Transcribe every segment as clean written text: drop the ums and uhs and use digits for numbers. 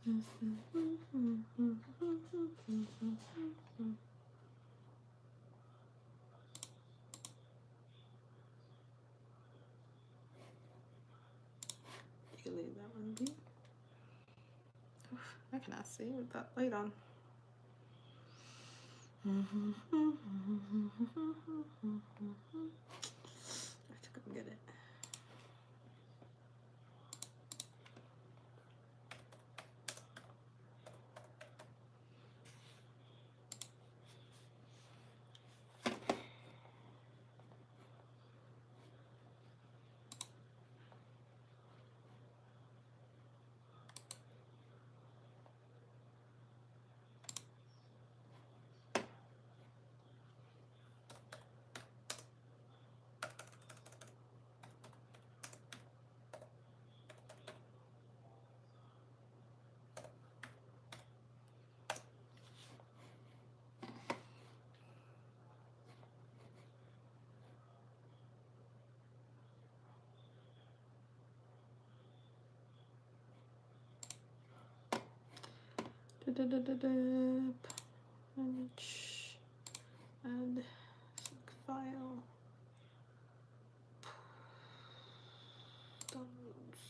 You can leave that one be. I cannot see with that light on. I have to go get it. Manage, add sync file, downloads.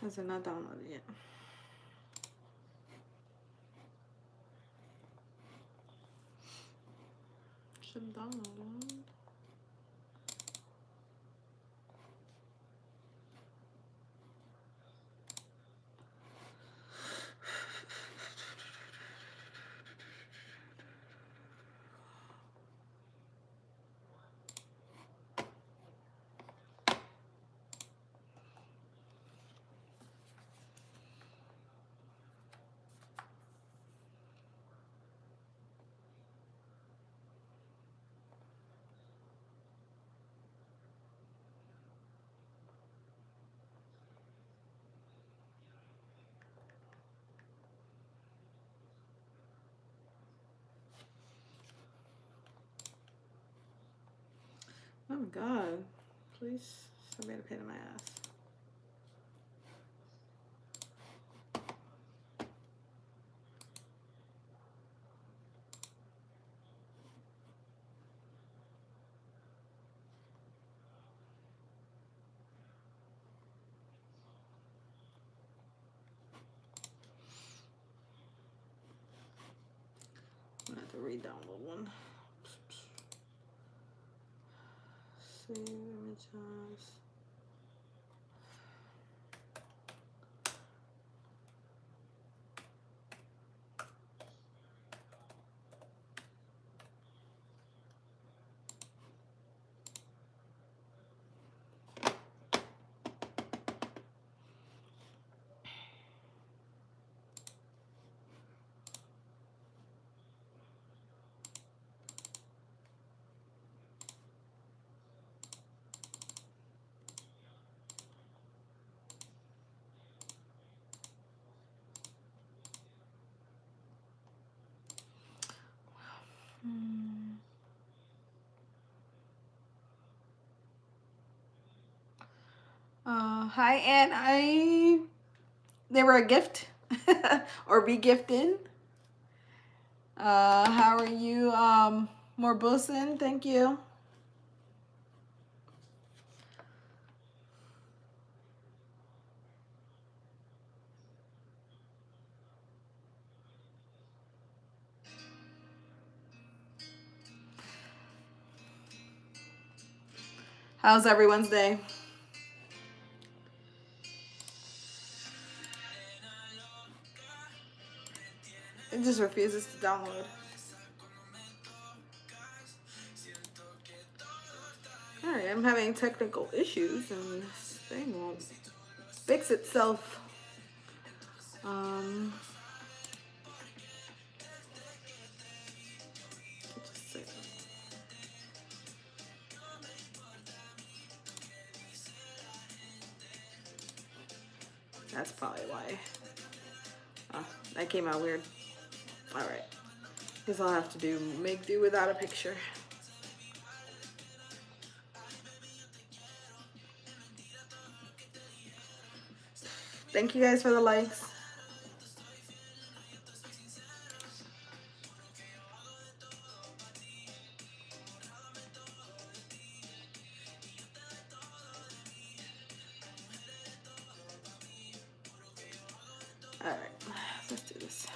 Has it not downloaded yet? Should download. Oh my god. Please, somebody to pain in my ass. I'm gonna have to re-download one. Save images. Hi, and they were a gift or be gifted. How are you? Morbusin, thank you. How's everyone's day? It just refuses to download. Alright, I'm having technical issues and this thing won't fix itself. That's probably why. Oh, that came out weird. Alright. Guess I'll have to make do without a picture. Thank you guys for the likes. All right, let's do this.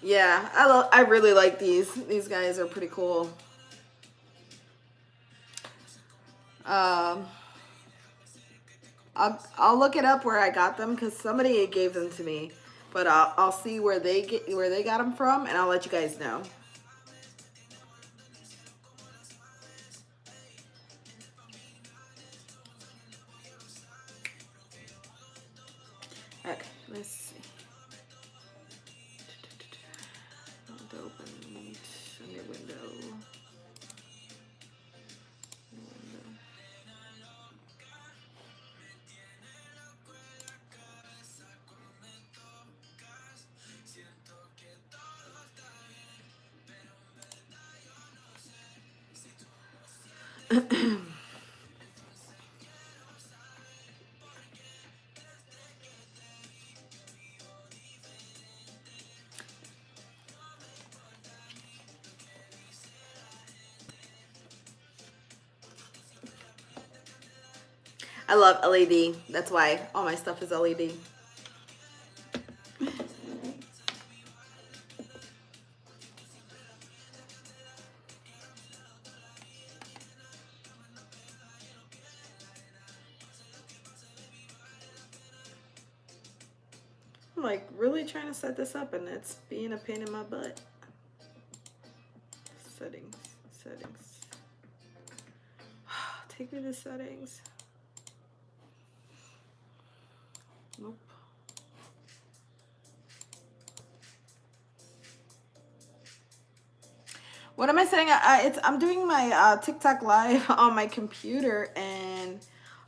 Yeah, I really like these. These guys are pretty cool. Um, I'll look it up where I got them because somebody gave them to me, but I'll see where they got them from, and I'll let you guys know. Okay, let's see. Don't open on your window. I love LED. That's why all my stuff is LED. I'm like really trying to set this up and it's being a pain in my butt. Settings. Take me to settings. Nope. What am I saying? I'm doing my TikTok live on my computer, and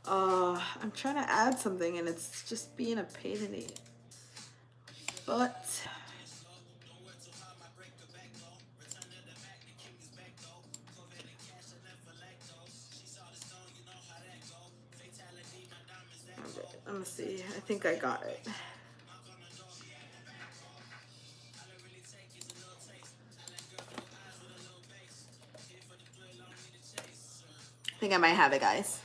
I'm trying to add something, and it's just being a pain in the butt. Okay, let me see. I think I got it. I think I might have it, guys.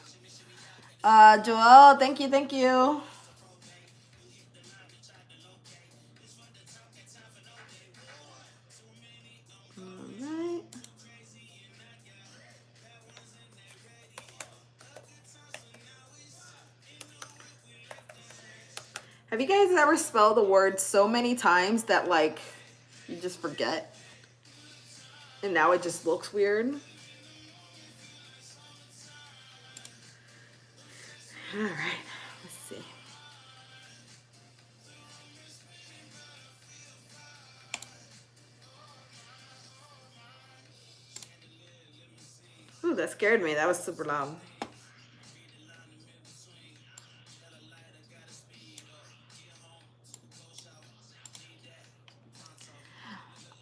Joel, thank you. Alright. Have you guys ever spelled a word so many times that like you just forget? And now it just looks weird? Alright, let's see. Ooh, that scared me. That was super loud.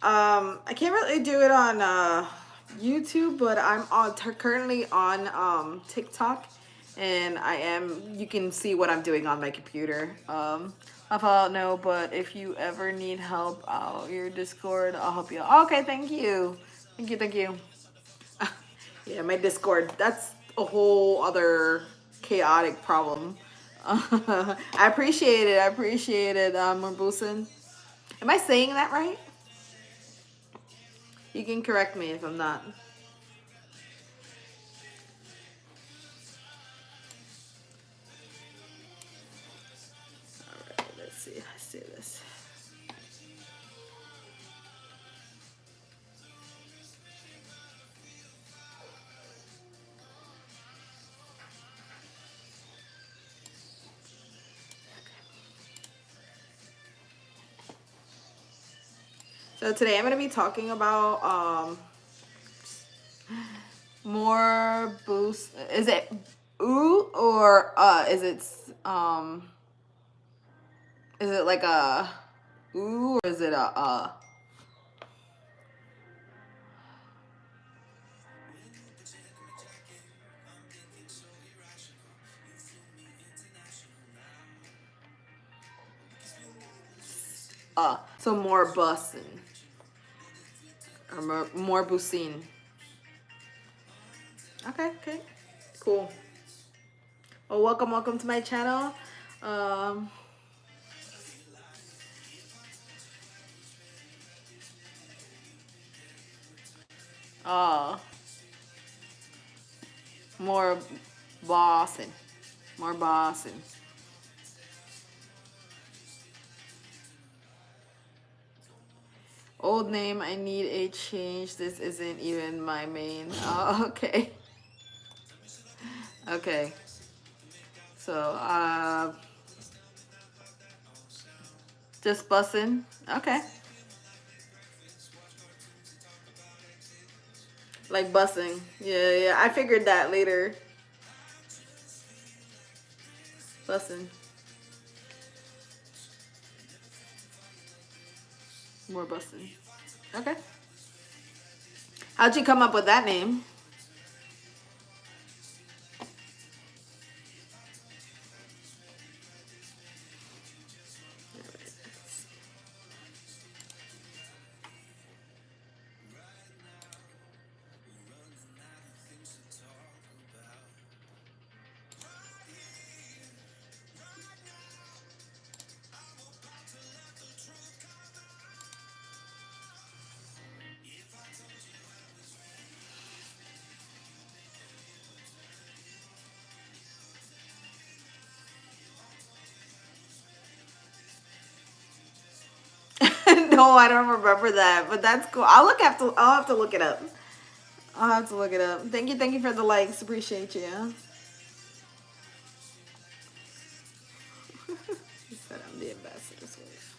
I can't really do it on YouTube, but I'm currently on TikTok, and you can see what I'm doing on my computer. I thought no, but if you ever need help out your Discord, I'll help you out. Okay, thank you. Thank you. Yeah, my Discord, that's a whole other chaotic problem. I appreciate it, Marbusin. Am I saying that right? You can correct me if I'm not. Alright, let's do this. So today I'm gonna be talking about more boost. Is it ooh or is it like a ooh or is it a so more bussin' or more boosting. Okay, okay, cool. Well, welcome to my channel. Um, uh, more bossing, more bossing. Old name, I need a change. This isn't even my main. Oh, okay. Okay. So, just bussin'. Okay. Like bussing. Yeah, yeah. I figured that later. Bussin'. More bussin'. Okay. How'd you come up with that name? No, I don't remember that, but that's cool. I'll have to look it up. I'll have to look it up. Thank you for the likes. Appreciate you. He said I'm the ambassador's wife.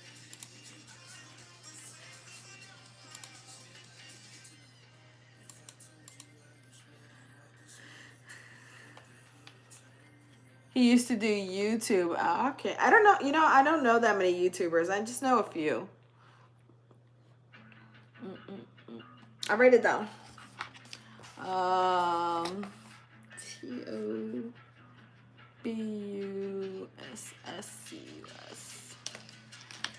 He used to do YouTube. Oh, okay. I don't know. You know, I don't know that many YouTubers. I just know a few. I write it down. TOBUSSCUS.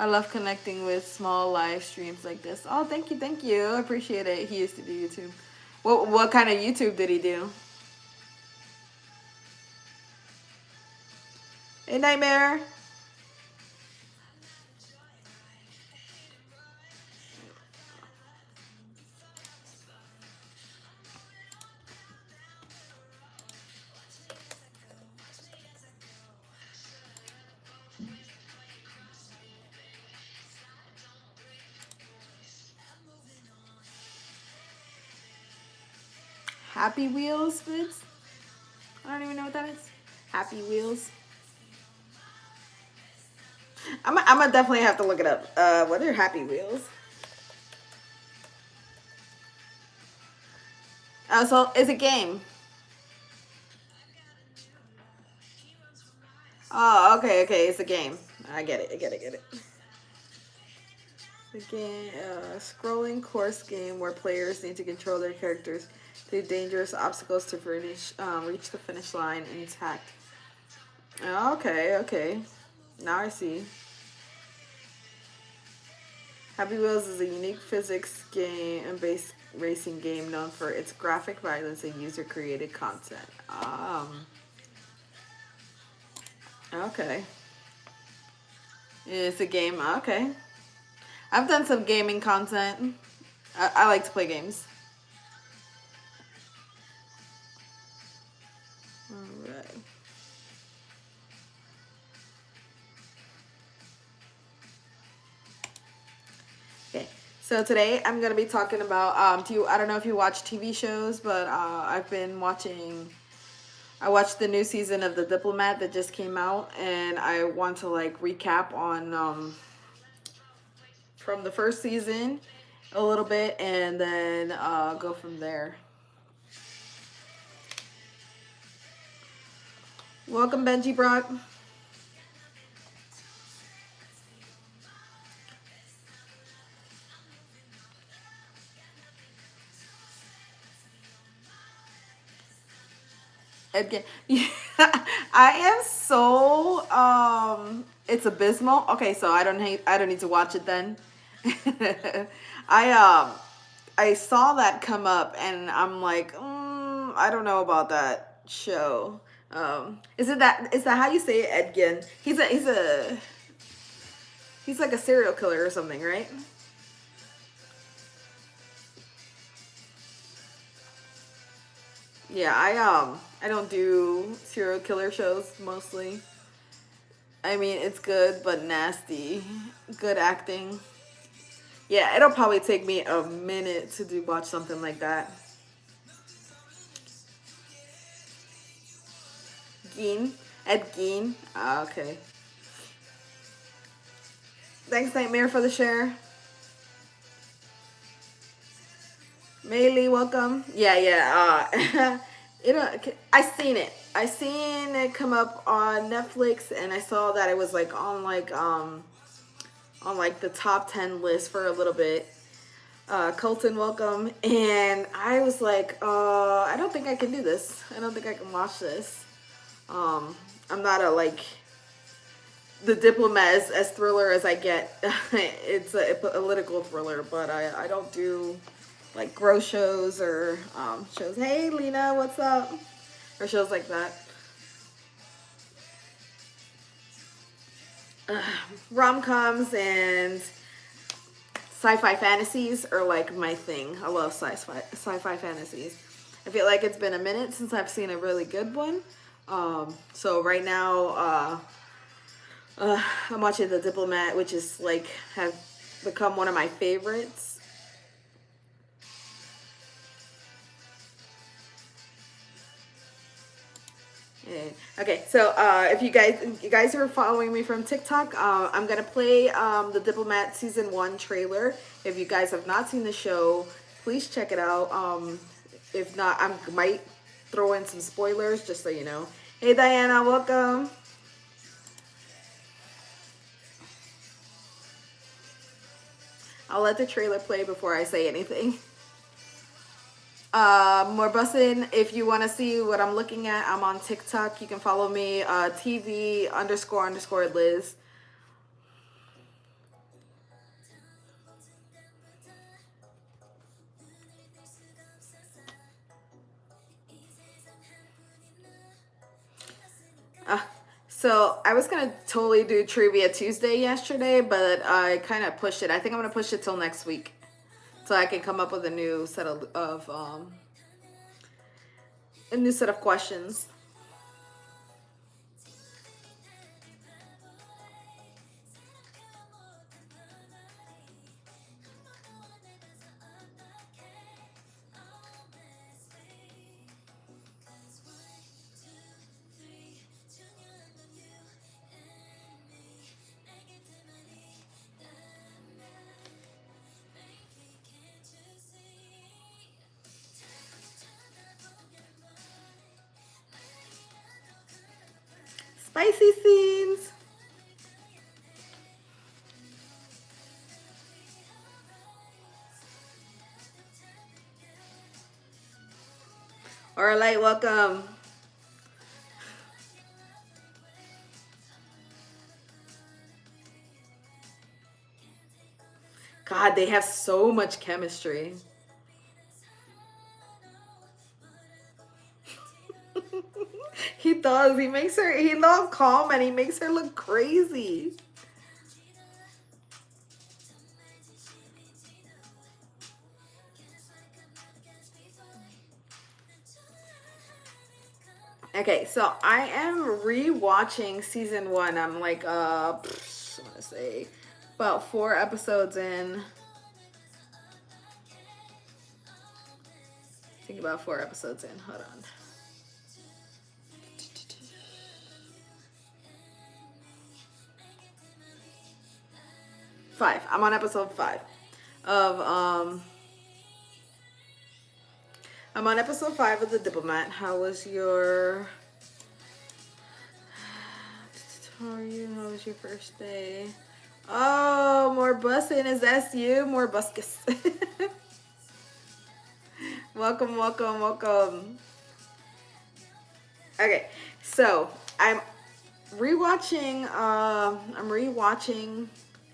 I love connecting with small live streams like this. Oh, thank you. I appreciate it. He used to do YouTube. What kind of YouTube did he do? Hey, Nightmare. Happy Wheels, Fitz? I don't even know what that is. Happy Wheels. I'm gonna definitely have to look it up. What are Happy Wheels? Oh, so it's a game. Oh, okay, it's a game. I get it. The game, scrolling course game where players need to control their characters through dangerous obstacles to reach the finish line intact. Oh, okay. Now I see. Happy Wheels is a unique physics game and based racing game known for its graphic violence and user-created content. Okay. It's a game. Okay. I've done some gaming content. I like to play games. Alright. Okay. So today I'm gonna be talking about I don't know if you watch TV shows, but I've been watching. I watched the new season of The Diplomat that just came out, and I want to like recap on from the first season a little bit, and then go from there. Welcome, Benji Brock. Again, yeah, I am so it's abysmal. Okay, so I don't need to watch it then. I I saw that come up and I'm like, I don't know about that show. Is that how you say it, Edgin? He's like a serial killer or something, right? Yeah, I don't do serial killer shows mostly. I mean, it's good but nasty. Good acting. Yeah, it'll probably take me a minute to do watch something like that. Geen, Ed Gein. Ah, okay. Thanks, Nightmare, for the share. Maylee, welcome. Yeah, yeah. I seen it. I seen it come up on Netflix, and I saw that it was like on like the top 10 list for a little bit. Colton, welcome. And I was like, I don't think I can do this. I don't think I can watch this. I'm not a like the Diplomat as thriller as I get. It's a political thriller, but I don't do like gross shows or shows. Hey, Lena, what's up? Or shows like that. Rom-coms and sci-fi fantasies are like my thing. I love sci-fi fantasies. I feel like it's been a minute since I've seen a really good one. So right now, I'm watching The Diplomat, which is like have become one of my favorites. Yeah. Okay, so if you guys are following me from TikTok, I'm gonna play the Diplomat season 1 trailer. If you guys have not seen the show, please check it out. If not, I might throw in some spoilers just so you know. Hey Diana, welcome. I'll let the trailer play before I say anything. More bussin'. If you want to see what I'm looking at, I'm on TikTok. You can follow me, TV __ Liz. Uh, so I was gonna totally do Trivia Tuesday yesterday, but I kind of pushed it. I think I'm gonna push it till next week, so I can come up with a new set of a new set of questions. Spicy scenes. All right, welcome. God, they have so much chemistry. He does. He makes her. He looks calm and he makes her look crazy. Okay, so I am rewatching season 1. I'm like, I want to say about 4 episodes in. I think about 4 episodes in. Hold on. 5. I'm on episode 5 of I'm on episode 5 of The Diplomat. How was your How are you? How was your first day? Oh, more bussing. Is that you? More buskus. Welcome, welcome, welcome. Okay, so I'm rewatching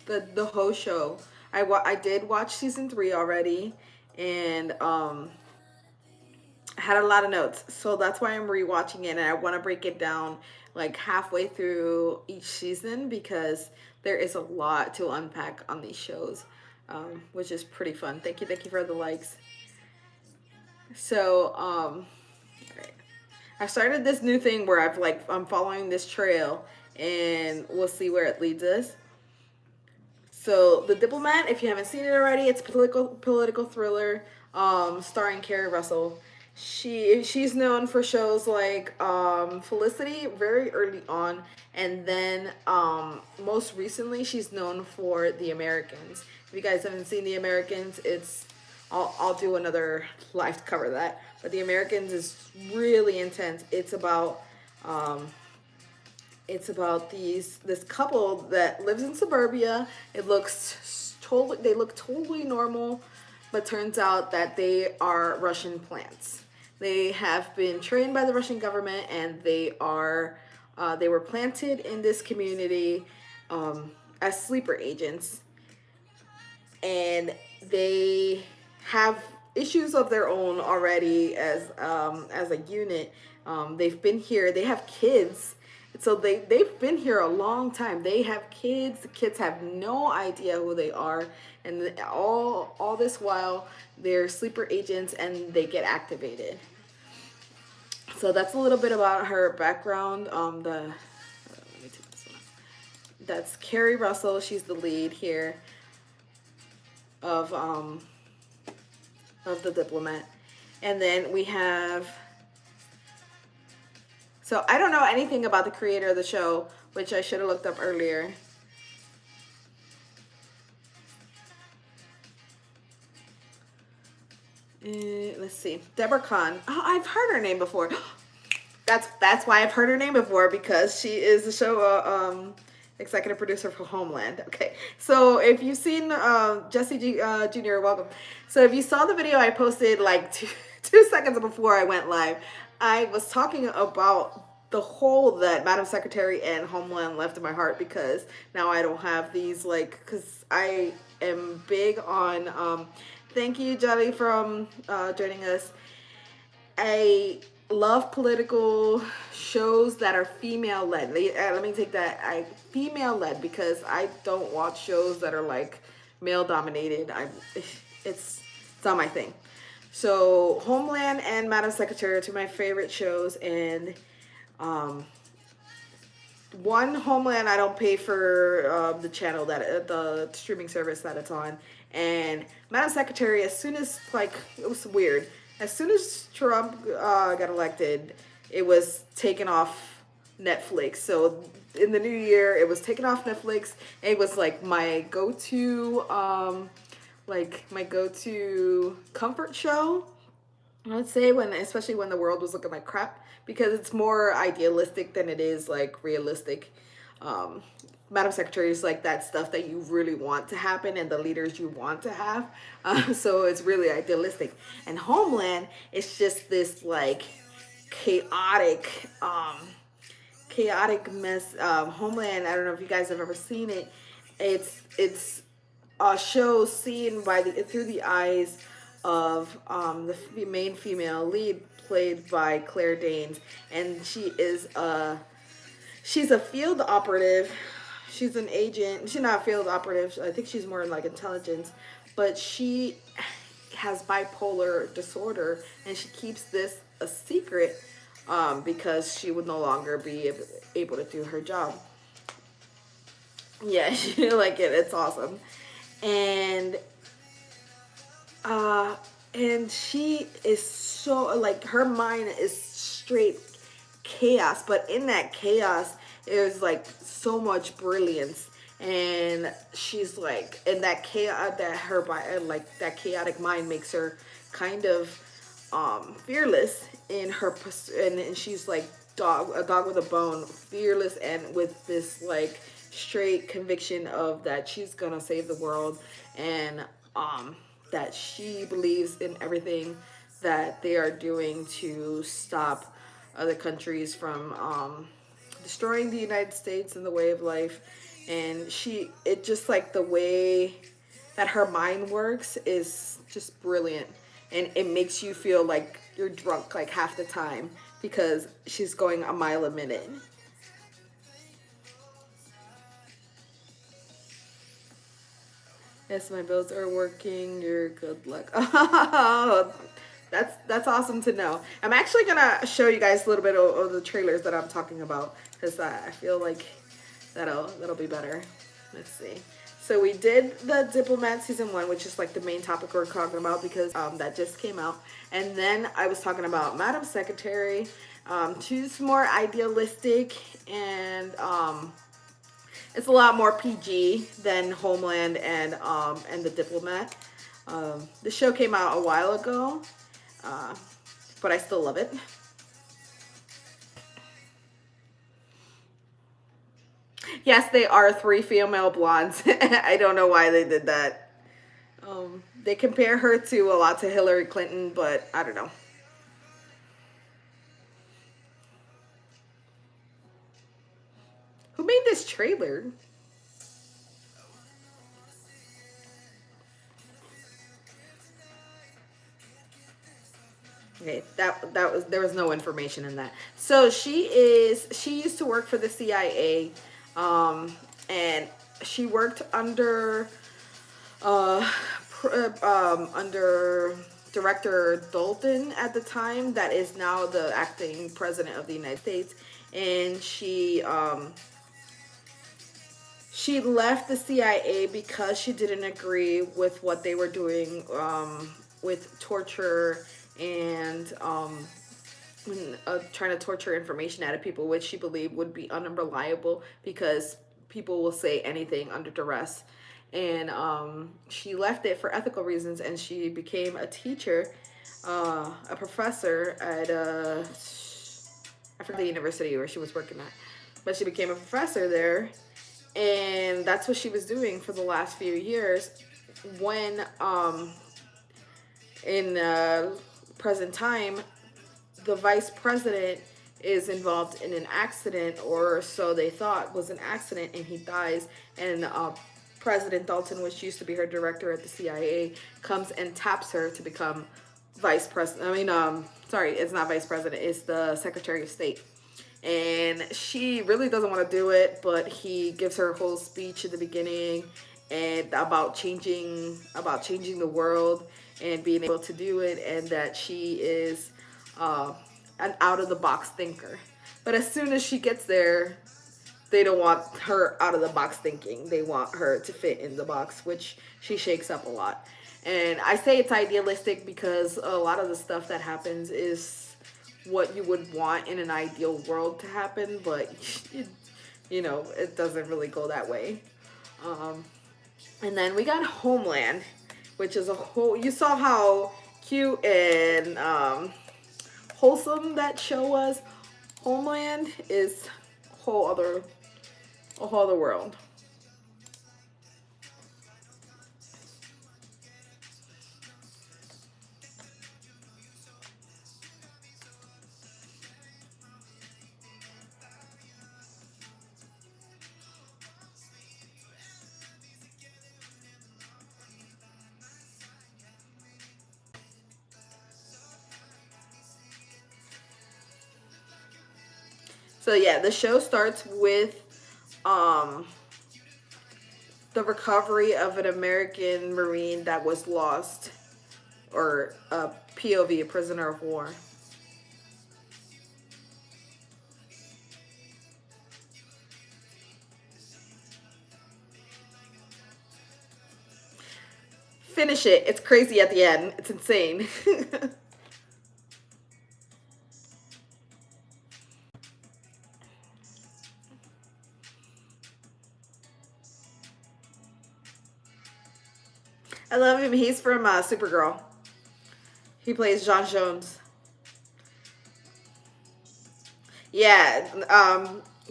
the whole show. I did watch season 3 already, and I had a lot of notes, so that's why I'm rewatching it, and I want to break it down like halfway through each season because there is a lot to unpack on these shows, which is pretty fun. Thank you for the likes. So, right. I started this new thing where I'm following this trail, and we'll see where it leads us. So, The Diplomat, if you haven't seen it already, it's a political thriller, starring Carrie Russell. She's known for shows like Felicity very early on, and then most recently she's known for The Americans. If you guys haven't seen The Americans, I'll do another live to cover that. But The Americans is really intense. It's about this couple that lives in suburbia. They look totally normal, but turns out that they are Russian plants. They have been trained by the Russian government, and they were planted in this community as sleeper agents, and they have issues of their own already as a unit. They've been here. They have kids. So they've been here a long time. They have kids. The kids have no idea who they are. And all this while, they're sleeper agents and they get activated. So that's a little bit about her background. Let me take this one out. That's Carrie Russell. She's the lead here of The Diplomat. And then we have... So I don't know anything about the creator of the show, which I should have looked up earlier. Let's see. Deborah Kahn. Oh, I've heard her name before. That's why I've heard her name before, because she is the show executive producer for Homeland. Okay, so if you've seen Jesse Jr., welcome. So if you saw the video I posted like two seconds before I went live, I was talking about the hole that Madam Secretary and Homeland left in my heart, because now I don't have these, like, because I am big on, thank you, Jelly, from joining us. I love political shows that are female-led. Let me take that. Female-led, because I don't watch shows that are, like, male-dominated. It's not my thing. So Homeland and Madam Secretary are two of my favorite shows, and one, Homeland, I don't pay for the channel the streaming service that it's on, and Madam Secretary, as soon as, like, it was weird, as soon as Trump got elected, it was taken off Netflix. So in the new year, it was taken off Netflix. It was like my go-to comfort show, I'd say, especially when the world was looking like crap, because it's more idealistic than it is like realistic. Madam Secretary is like that stuff that you really want to happen and the leaders you want to have. So it's really idealistic. And Homeland is just this like chaotic mess. Homeland, I don't know if you guys have ever seen it. It's a show seen through the eyes of the main female lead, played by Claire Danes, and she's a field operative. She's an agent. She's not a field operative. I think she's more in like intelligence, but she has bipolar disorder, and she keeps this a secret because she would no longer be able to do her job. Yeah, she like it. It's awesome. And she is so, like, her mind is straight chaos, but in that chaos there's like so much brilliance, and she's like, and that chaos, like that chaotic mind makes her kind of fearless in her and she's like a dog with a bone, fearless, and with this like straight conviction of that she's gonna save the world, and that she believes in everything that they are doing to stop other countries from destroying the United States and the way of life. And it just like the way that her mind works is just brilliant. And it makes you feel like you're drunk like half the time because she's going a mile a minute. Yes, my bills are working. You're good luck. Oh, that's awesome to know. I'm actually gonna show you guys a little bit of the trailers that I'm talking about because I feel like that'll be better. Let's see. So we did the Diplomat season 1, which is like the main topic we're talking about because that just came out, and then I was talking about Madam Secretary. She's more idealistic and it's a lot more PG than Homeland and the Diplomat. The show came out a while ago, but I still love it. Yes, they are 3 female blondes. I don't know why they did that. They compare her to a lot to Hillary Clinton, but I don't know. Who made this trailer? Okay, that was there was no information in that. So she used to work for the CIA, and she worked under under Director Dalton at the time, that is now the acting president of the United States, and she left the CIA because she didn't agree with what they were doing with torture and trying to torture information out of people, which she believed would be unreliable because people will say anything under duress. And she left it for ethical reasons, and she became a teacher, a professor at I forget the university where she was working at, but she became a professor there, and that's what she was doing for the last few years. When in present time, the vice president is involved in an accident, or so they thought was an accident, and he dies, and President Dalton, which used to be her director at the CIA, comes and taps her to become vice president. I mean, sorry, it's not vice president, it's the Secretary of State. And she really doesn't want to do it, but he gives her a whole speech at the beginning and about changing the world and being able to do it, and that she is an out of the box thinker. But as soon as she gets there, they don't want her out of the box thinking. They want her to fit in the box, which she shakes up a lot. And I say it's idealistic because a lot of the stuff that happens is what you would want in an ideal world to happen, but it doesn't really go that way. And then we got Homeland, which is a whole. You saw how cute and wholesome that show was. Homeland is a whole other world. So yeah, the show starts with um the recovery of an American Marine that was lost, or a POV, a prisoner of war. Finish it. It's crazy at the end. It's insane. I love him. He's from Supergirl. He plays John Jones. Yeah,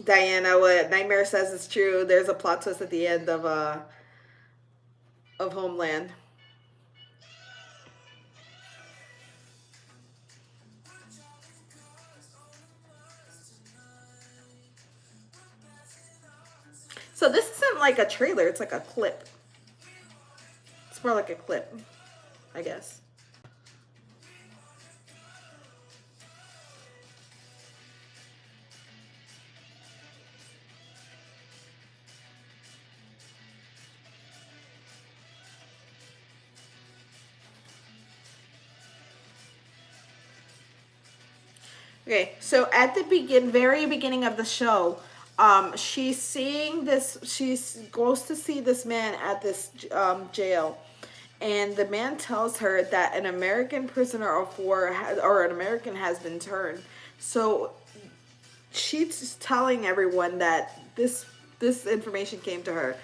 Diana, what Nightmare says is true. There's a plot twist at the end of Homeland. So this isn't like a trailer, it's like a clip. It's more like a clip, I guess. Okay, so at the very beginning of the show, she's seeing this. She goes to see this man at this jail, and the man tells her that an American prisoner of war or an American has been turned. So she's telling everyone that this information came to her,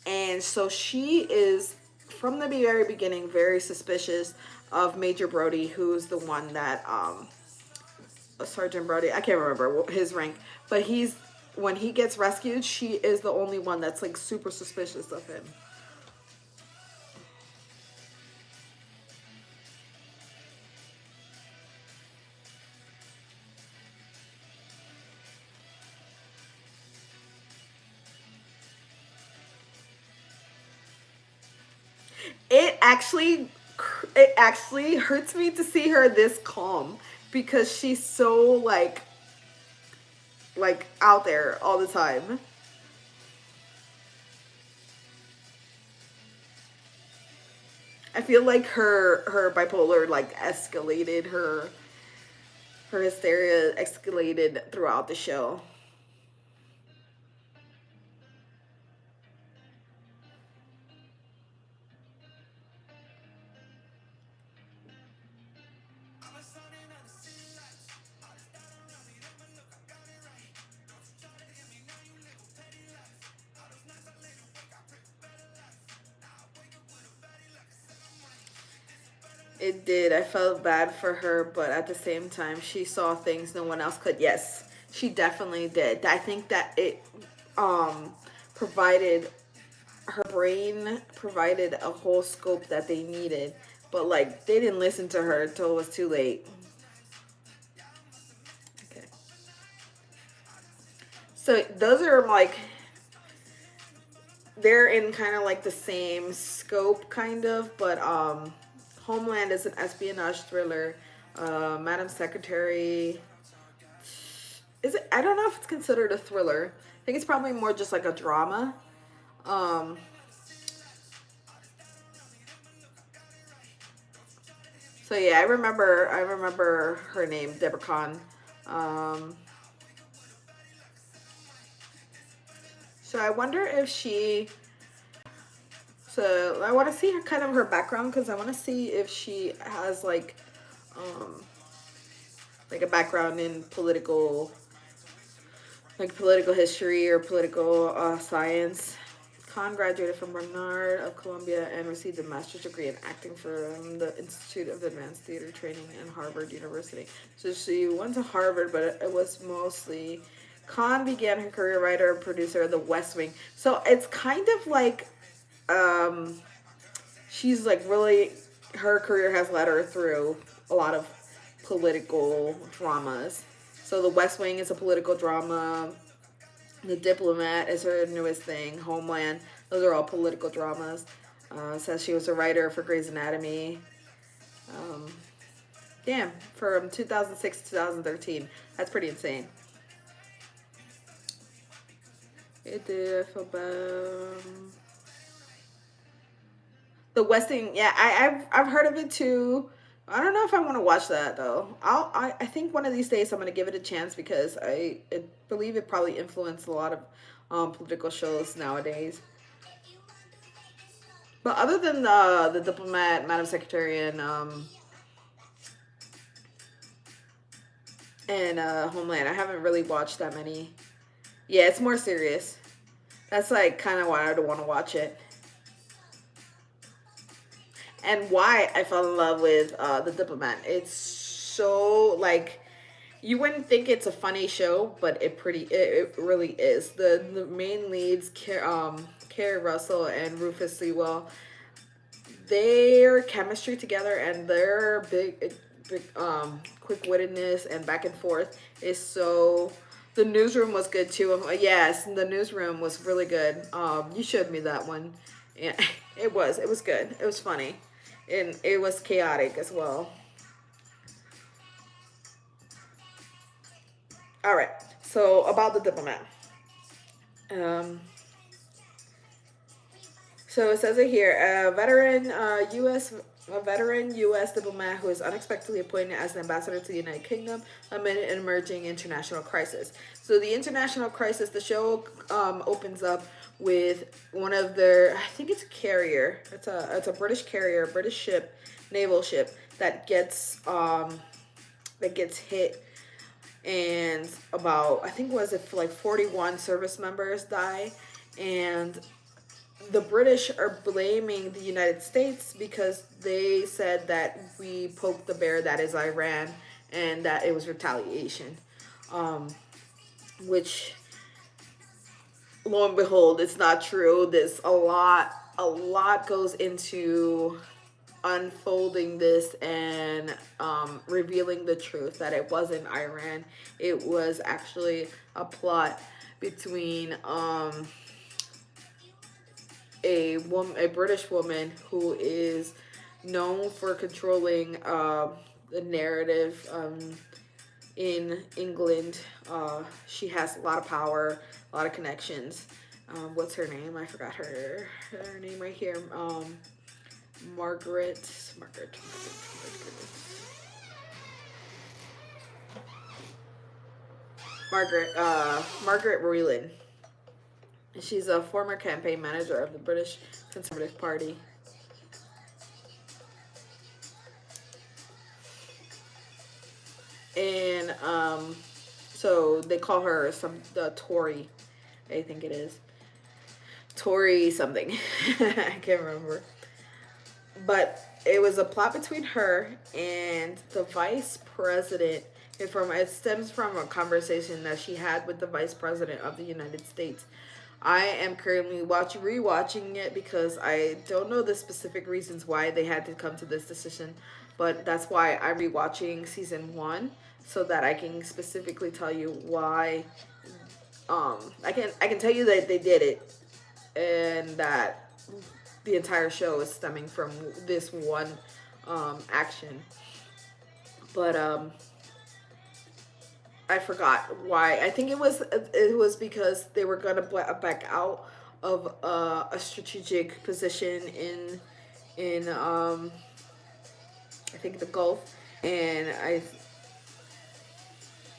and so she is from the very beginning very suspicious of Major Brody, who's the one that Sergeant Brody. I can't remember his rank, but he's when he gets rescued, she is the only one that's like super suspicious of him. It actually it actually hurts me to see her this calm because she's so like out there all the time. I feel like her bipolar like escalated her hysteria escalated throughout the show. It did. I felt bad for her, but at the same time, she saw things no one else could. Yes, she definitely did. I think that it provided her brain provided a whole scope that they needed, but like they didn't listen to her until it was too late. Okay. So those are like they're in kind of like the same scope kind of, but Homeland is an espionage thriller. Madam Secretary is it? I don't know if it's considered a thriller. I think it's probably more just like a drama. Um, so yeah, I remember her name, Deborah Kahn. Um, so I wonder if she. So I want to see her kind of her background because I want to see if she has um, like a background in political history or political science. Khan graduated from Barnard of Columbia and received a master's degree in acting from the Institute of Advanced Theater Training and Harvard University. So she went to Harvard, but it was mostly. Khan began her career writer and producer of The West Wing. So it's kind of like um, she's like really her career has led her through a lot of political dramas. So The West Wing is a political drama. The Diplomat is her newest thing. Homeland. Those are all political dramas. Says she was a writer for Grey's Anatomy. Um, Damn, from 2006 to 2013. That's pretty insane. It did. I feel bad. The Westing, yeah, I've heard of it too. I don't know if I want to watch that though. I think one of these days I'm gonna give it a chance because I believe it probably influenced a lot of political shows nowadays. But other than the Diplomat, Madam Secretary, and Homeland, I haven't really watched that many. Yeah, it's more serious. That's like kind of why I don't want to watch it. and why I fell in love with the Diplomat. It's so like you wouldn't think it's a funny show, but it really is. The main leads, Carrie Russell and Rufus Sewell, their chemistry together and their quick wittedness and back and forth is so. The newsroom was good too. Yes, the newsroom was really good. You showed me that one. Yeah, it was good. It was funny, and it was chaotic as well. All right. So about the Diplomat. Um, So it says it here, a veteran U.S. diplomat who is unexpectedly appointed as an ambassador to the United Kingdom amid an emerging international crisis. So the international crisis, the show opens up with one of their, I think it's a carrier. It's a British carrier, British ship, naval ship that gets hit, and about, I think, was it like 41 service members die, and the British are blaming the United States because they said that we poked the bear that is Iran, and that it was retaliation. Um, which, lo and behold, it's not true. There's a lot goes into unfolding this and revealing the truth that it wasn't Iran. It was actually a plot between a British woman who is known for controlling the narrative in England. She has a lot of power, a lot of connections. What's her name? I forgot her name right here. Margaret. Margaret Reland. She's a former campaign manager of the British Conservative Party. And so they call her the Tory, I think it is. Tory something. I can't remember. But it was a plot between her and the vice president. It stems from a conversation that she had with the vice president of the United States. I am currently rewatching it because I don't know the specific reasons why they had to come to this decision, but that's why I'm rewatching season one so that I can specifically tell you why. I can tell you that they did it, and that the entire show is stemming from this one action. But I forgot why. I think it was because they were gonna back out of a strategic position in I think the Gulf, and I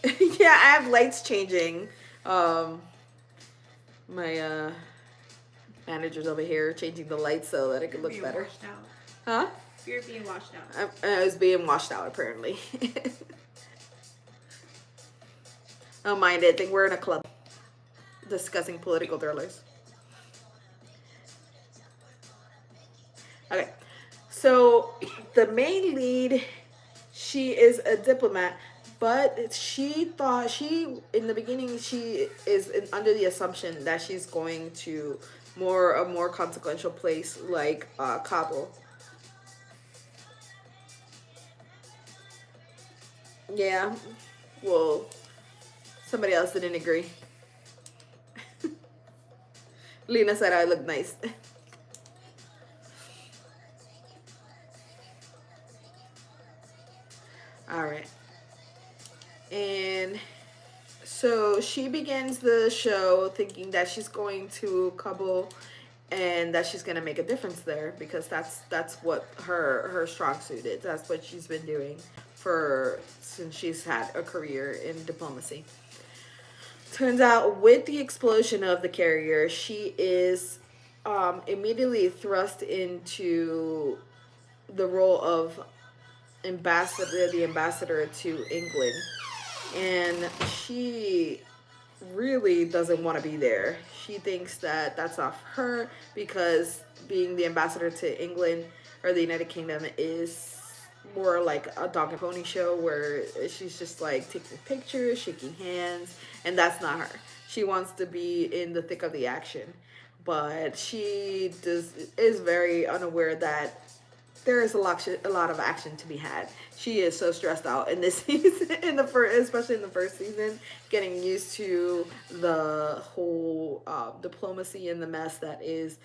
yeah, I have lights changing. My manager's over here changing the lights so that it could look better. Huh? You're being washed out. I was being washed out apparently. Don't mind it. I think we're in a club discussing political thrillers. Okay. So the main lead, she is a diplomat, but in the beginning she is under the assumption that she's going to a more consequential place like Kabul. Yeah. Well, somebody else didn't agree. Lena said I look nice. All right. And so she begins the show thinking that she's going to Kabul and that she's going to make a difference there because that's what her strong suit is. That's what she's been doing since she's had a career in diplomacy. Turns out with the explosion of the carrier, she is immediately thrust into the role of the ambassador to England, and she really doesn't want to be there. She thinks that that's not her because being the ambassador to England or the United Kingdom is more like a dog and pony show where she's just like taking pictures, shaking hands, and that's not her. She wants to be in the thick of the action, but she is very unaware that there is a lot of action to be had. She is so stressed out in this season, in the first, especially in the first season, getting used to the whole diplomacy and the mess that is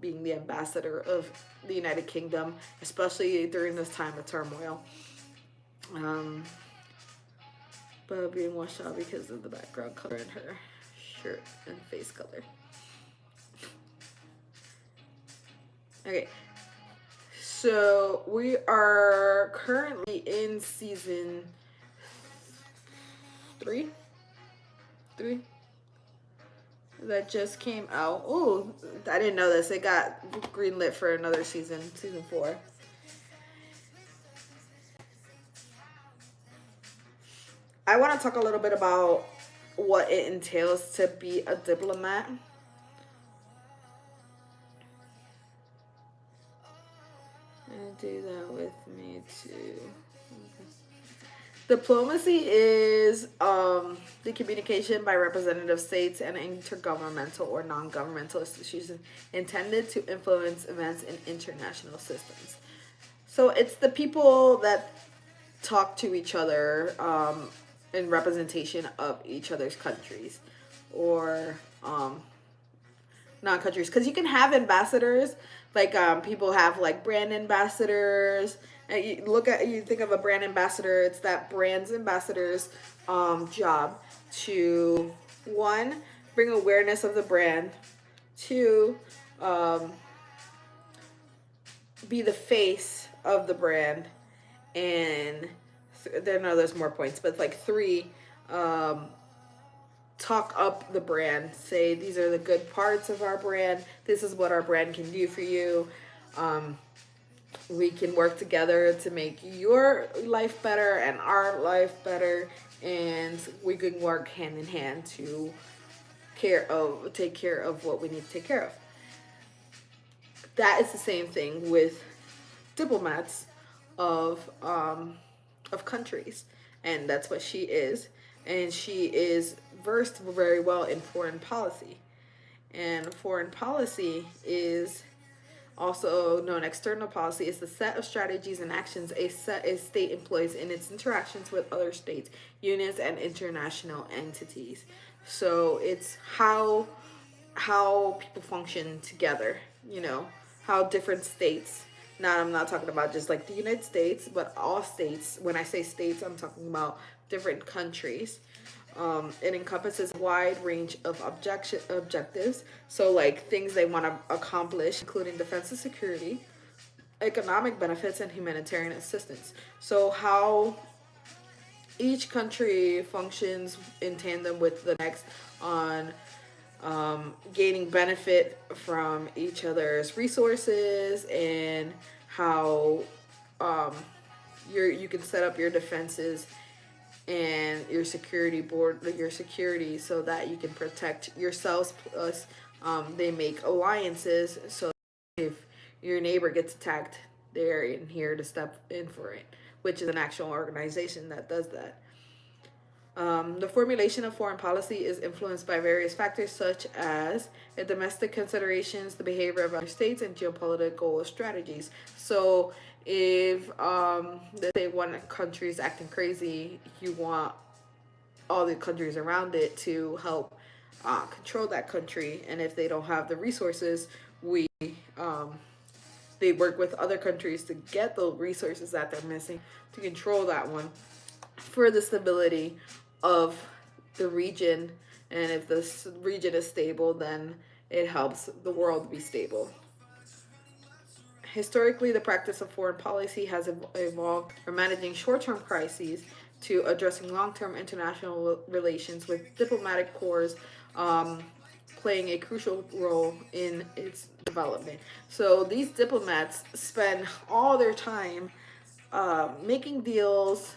being the ambassador of the United Kingdom, especially during this time of turmoil. Um, but being washed out because of the background color in her shirt and face color. Okay. So we are currently in season three that just came out. Oh, I didn't know this. It got greenlit for another season 4. I want to talk a little bit about what it entails to be a diplomat. And do that with me too. Okay. Diplomacy is the communication by representative states and intergovernmental or non-governmental institutions intended to influence events in international systems. So it's the people that talk to each other in representation of each other's countries or non-countries, because you can have ambassadors like people have like brand ambassadors. And you think of a brand ambassador, it's that brand's ambassador's job to, one, bring awareness of the brand, two, be the face of the brand, and there's more points, but like three, talk up the brand, say these are the good parts of our brand, this is what our brand can do for you. We can work together to make your life better and our life better, and we can work hand in hand to take care of what we need to take care of. That is the same thing with diplomats of countries, and that's what she is. And she is versed very well in foreign policy. And foreign policy is also known external policy, is the set of strategies and actions a state employs in its interactions with other states, unions, and international entities. So it's how people function together, how different states. Now, I'm not talking about just like the United States, but all states. When I say states, I'm talking about different countries. It encompasses a wide range of objectives. So like things they want to accomplish, including defense and security, economic benefits, and humanitarian assistance. So how each country functions in tandem with the next on gaining benefit from each other's resources, and how you can set up your defenses and your security so that you can protect yourselves. Plus, they make alliances, so if your neighbor gets attacked, they're in here to step in for it, which is an actual organization that does that. The formulation of foreign policy is influenced by various factors such as the domestic considerations, the behavior of other states, and geopolitical strategies. So if let's say one country is acting crazy, you want all the countries around it to help control that country. And if they don't have the resources, they work with other countries to get the resources that they're missing to control that one for the stability of the region. And if this region is stable, then it helps the world be stable. Historically, the practice of foreign policy has evolved from managing short-term crises to addressing long-term international relations, with diplomatic corps playing a crucial role in its development. So these diplomats spend all their time making deals,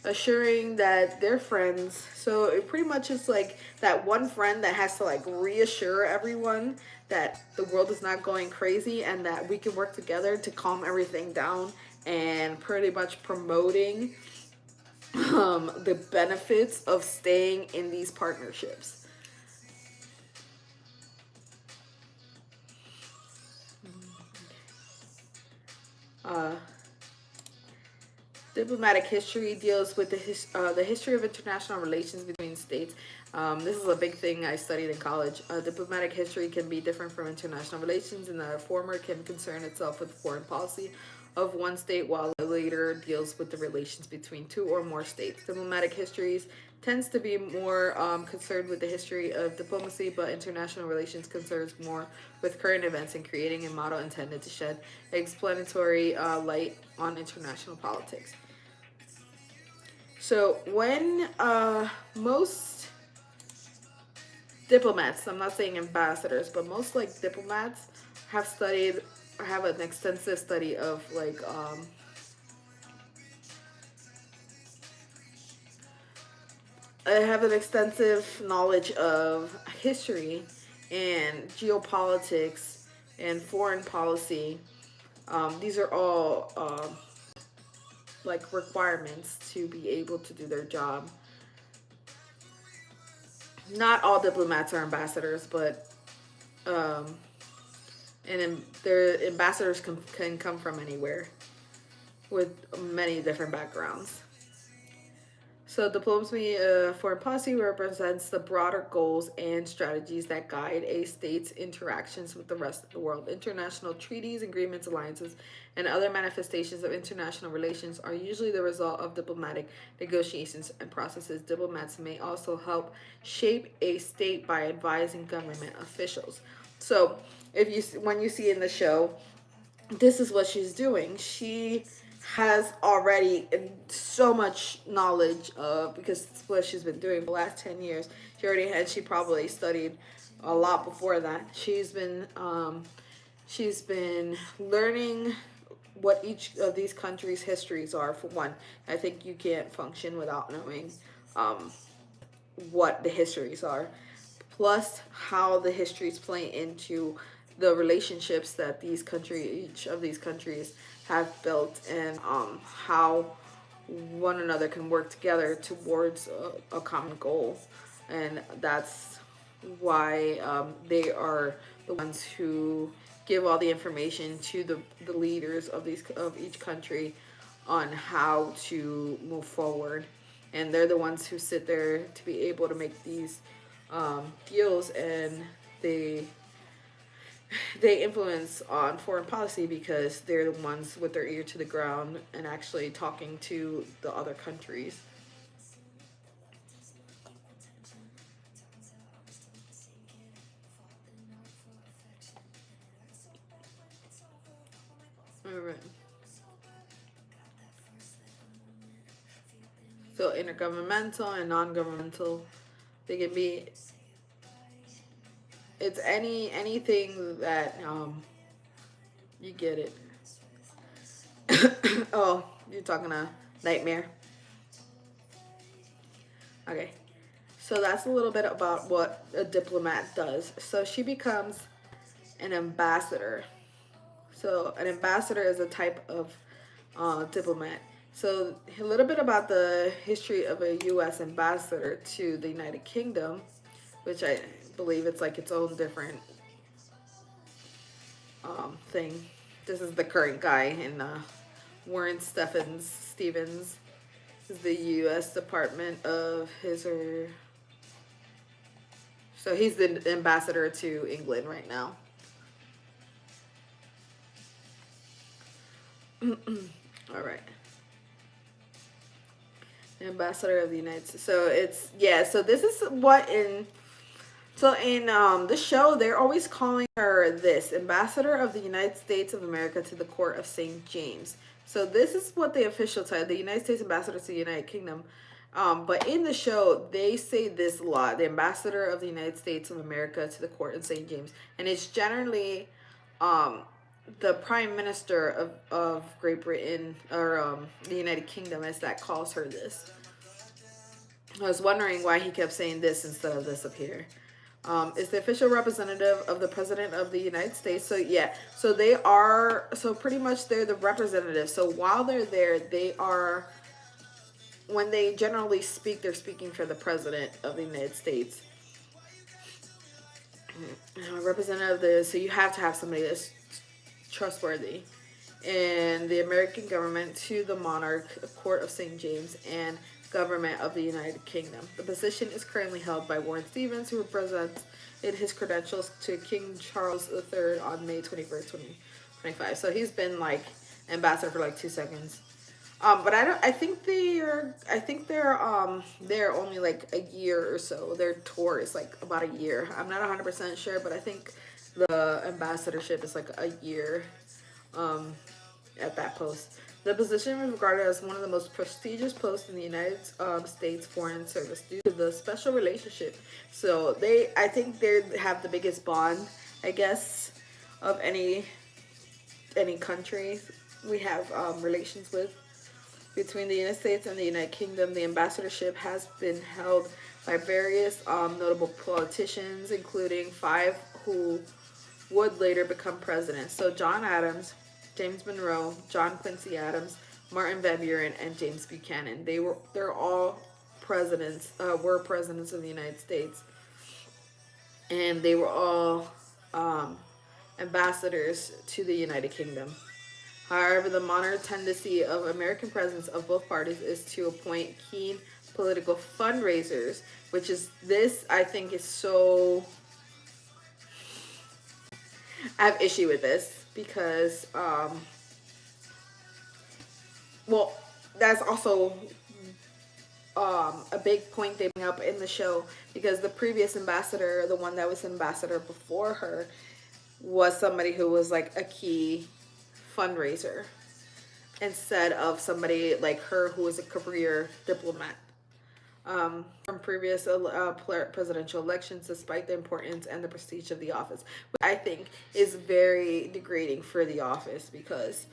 assuring that they're friends. So it pretty much is like that one friend that has to like reassure everyone that the world is not going crazy and that we can work together to calm everything down, and pretty much promoting the benefits of staying in these partnerships. Uh, Diplomatic history deals with the history of international relations between states. This is a big thing I studied in college. Diplomatic history can be different from international relations, and the former can concern itself with foreign policy of one state, while the later deals with the relations between two or more states. Diplomatic histories tends to be more concerned with the history of diplomacy, but international relations concerns more with current events and creating a model intended to shed explanatory light on international politics. So when most diplomats, I'm not saying ambassadors, but most like diplomats have studied or have an extensive study of like I have an extensive knowledge of history and geopolitics and foreign policy. These are all like requirements to be able to do their job. Not all diplomats are ambassadors, but um, their ambassadors can come from anywhere with many different backgrounds. So diplomacy, foreign policy represents the broader goals and strategies that guide a state's interactions with the rest of the world. International treaties, agreements, alliances, and other manifestations of international relations are usually the result of diplomatic negotiations and processes. Diplomats may also help shape a state by advising government officials. So, if you when you see in the show, this is what she's doing. She has already so much knowledge of, because it's what she's been doing for the last 10 years. She probably studied a lot before that. She's been learning what each of these countries' histories are. For one, I think you can't function without knowing um, what the histories are, plus how the histories play into the relationships that each of these countries have built, and how one another can work together towards a common goal. And that's why they are the ones who give all the information to the leaders of each country on how to move forward. And they're the ones who sit there to be able to make these deals, and they influence on foreign policy because they're the ones with their ear to the ground and actually talking to the other countries. All right. So intergovernmental and non-governmental, they can be. It's anything that you get it. Oh, you're talking a nightmare. Okay. So that's a little bit about what a diplomat does. So she becomes an ambassador. So an ambassador is a type of diplomat. So a little bit about the history of a U.S. ambassador to the United Kingdom, which I believe it's like its own different thing. This is the current guy in Warren Stevens is the U.S. Department of his or so he's the ambassador to England right now. All right. Ambassador of the United States. So it's yeah. So this is what in the show they're always calling her this Ambassador of the United States of America to the Court of St. James. So this is what the official title, the United States Ambassador to the United Kingdom. But in the show, they say this a lot: the Ambassador of the United States of America to the Court of St. James, and it's generally the Prime Minister of Great Britain, or the United Kingdom, as that calls her this. I was wondering why he kept saying this instead of this up here. Is the official representative of the President of the United States. So yeah, so they are, so pretty much they're the representative. So while they're there, they are, when they generally speak, they're speaking for the President of the United States. Representative of the, so you have to have somebody that's trustworthy. And the American government to the monarch, Court of St. James, and government of the United Kingdom. The position is currently held by Warren Stevens, who represents in his credentials to King Charles III on May 21st, 2025. So he's been like ambassador for like 2 seconds. But I don't. I think they're. I think they're only like a year or so. Their tour is like about a year. I'm not 100% sure, but I think the ambassadorship is like a year. At that post. The position is regarded as one of the most prestigious posts in the United States Foreign Service due to the special relationship. So I think they have the biggest bond, I guess, of any country we have relations with. Between the United States and the United Kingdom, the ambassadorship has been held by various notable politicians, including 5 who would later become presidents. So John Adams, James Monroe, John Quincy Adams, Martin Van Buren, and James Buchanan. They're all presidents, were presidents of the United States, and they were all ambassadors to the United Kingdom. However, the modern tendency of American presidents of both parties is to appoint keen political fundraisers, which is this, I think, is so. I have issue with this because, well, that's also a big point they bring up in the show, because the previous ambassador, the one that was ambassador before her, was somebody who was like a key fundraiser instead of somebody like her who was a career diplomat. From previous presidential elections, despite the importance and the prestige of the office, which I think is very degrading for the office, because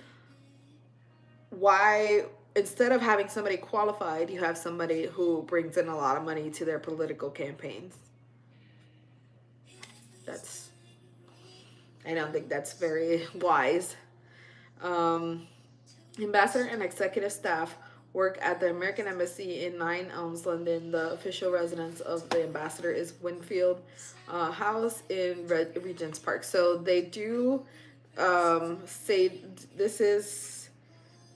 why, instead of having somebody qualified, you have somebody who brings in a lot of money to their political campaigns. I don't think that's very wise. Ambassador and executive staff work at the American Embassy in 9 Elms, London. The official residence of the ambassador is Winfield House in Regent's Park. So they do say this is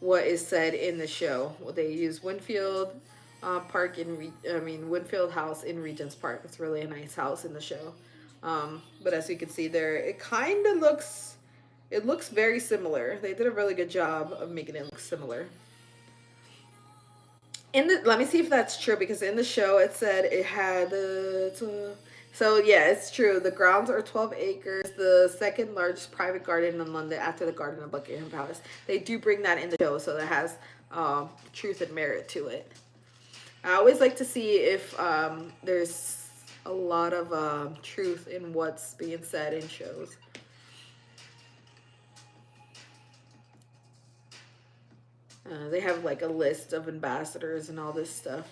what is said in the show. They use Winfield Park Winfield House in Regent's Park. It's really a nice house in the show. But as you can see there, it kind of looks. It looks very similar. They did a really good job of making it look similar. Let me see if that's true, because in the show it said it had so yeah, it's true. The grounds are 12 acres, the second largest private garden in London after the Garden of Buckingham Palace. They do bring that in the show, so that has truth and merit to it. I always like to see if there's a lot of truth in what's being said in shows. They have like a list of ambassadors and all this stuff.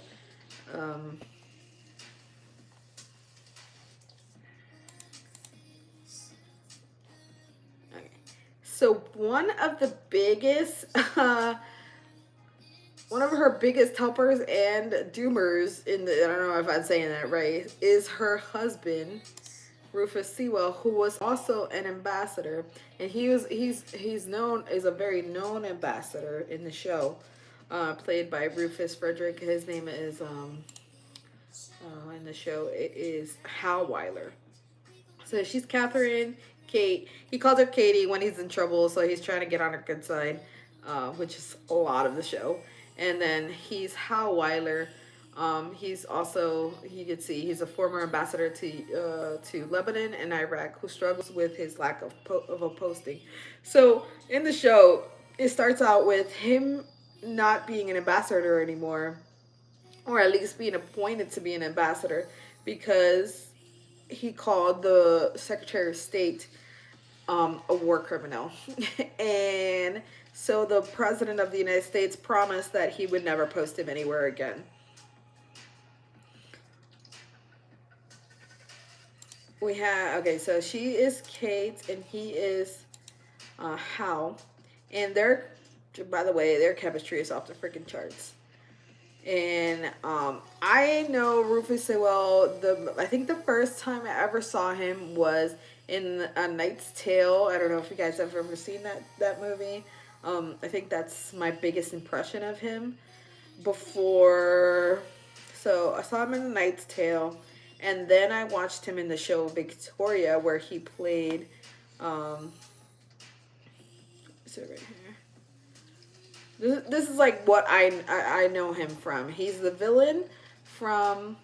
Okay. So one of the biggest, one of her biggest helpers and doomers I don't know if I'm saying that right, is her husband, Rufus Sewell, who was also an ambassador, and he's known as a very known ambassador in the show, played by Rufus Frederick. His name is in the show it is Hal Weiler. So she's Catherine Kate. He calls her Katie when he's in trouble, so he's trying to get on her good side, which is a lot of the show. And then he's Hal Weiler. He's also, you can see, he's a former ambassador to Lebanon and Iraq, who struggles with his lack of a posting. So in the show, it starts out with him not being an ambassador anymore, or at least being appointed to be an ambassador, because he called the Secretary of State a war criminal. And so the president of the United States promised that he would never post him anywhere again. We have, okay, so she is Kate and he is Hal. And their, by the way, their chemistry is off the freaking charts. And I know Rufus so well. I think the first time I ever saw him was in A Knight's Tale. I don't know if you guys have ever seen that movie. I think that's my biggest impression of him. Before, so I saw him in A Knight's Tale, and then I watched him in the show Victoria, where he played. Is it right here? This is like what I know him from. He's the villain from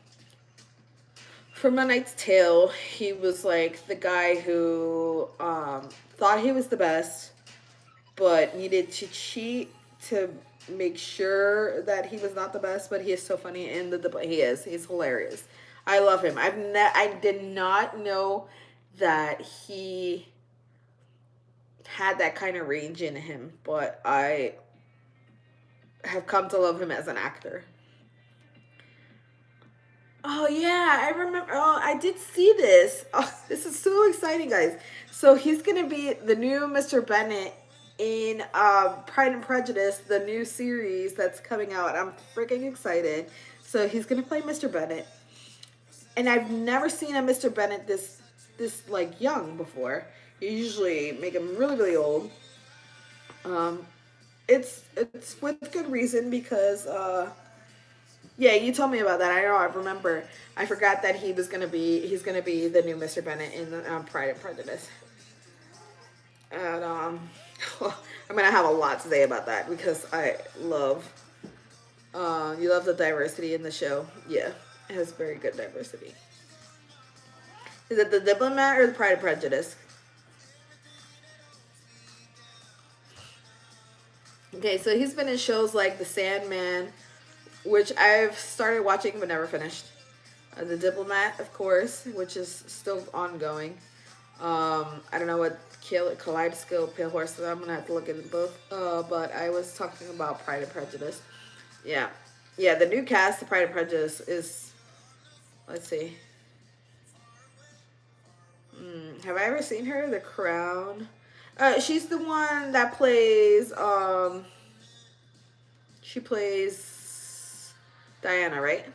A Knight's Tale. He was like the guy who thought he was the best, but needed to cheat to make sure that he was not the best. But he is so funny, and he's hilarious. I love him. I did not know that he had that kind of range in him, but I have come to love him as an actor. Oh yeah, I remember. Oh, I did see this. Oh, this is so exciting, guys. So he's gonna be the new Mr. Bennett in Pride and Prejudice, the new series that's coming out. I'm freaking excited. So he's gonna play Mr. Bennett, and I've never seen a Mr. Bennett this like young before. You usually make him really really old. It's with good reason because yeah, you told me about that. I know. I remember. I forgot that he's gonna be the new Mr. Bennett in Pride and Prejudice. And I'm gonna have a lot to say about that because I love. You love the diversity in the show. Yeah, it has very good diversity. Is it the Diplomat or the Pride and Prejudice? Okay, so he's been in shows like The Sandman, which I've started watching but never finished. The Diplomat, of course, which is still ongoing. I don't know what Kaleidoscope, Pale Horse. I'm gonna have to look at both. But I was talking about Pride and Prejudice. Yeah, yeah. The new cast of Pride and Prejudice is. Let's see. Have I ever seen her? The Crown. She's the one that plays. She plays Diana, right?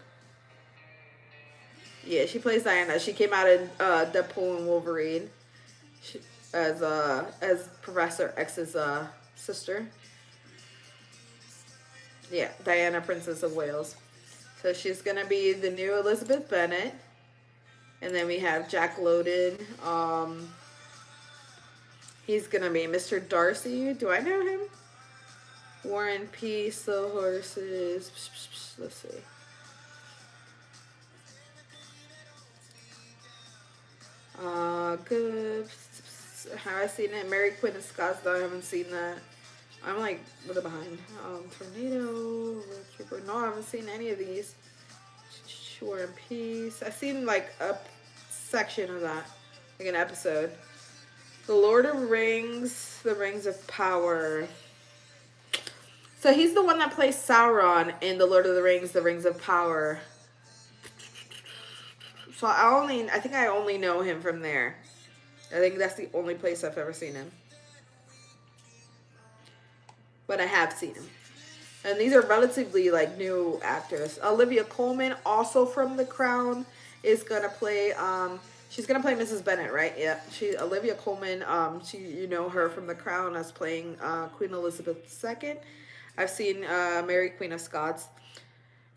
Yeah, she plays Diana. She came out in Deadpool and Wolverine as Professor X's sister. Yeah, Diana, Princess of Wales. So she's gonna be the new Elizabeth Bennet, and then we have Jack Lowden. He's gonna be Mr. Darcy. Do I know him? War and Peace, the Horses. Let's see. Good. Have I seen it? Mary Queen of Scots, though I haven't seen that. I'm like a little behind. Tornado, Trooper. No, I haven't seen any of these. War and Peace. I've seen like a section of that, like an episode. The Lord of Rings, The Rings of Power. So he's the one that plays Sauron in The Lord of the Rings, The Rings of Power. So I think I only know him from there. I think that's the only place I've ever seen him. But I have seen him. And these are relatively like new actors. Olivia Colman, also from The Crown, is gonna play she's gonna play Mrs. Bennet, right? Yeah. Olivia Colman, you know her from The Crown as playing Queen Elizabeth II. I've seen Mary Queen of Scots.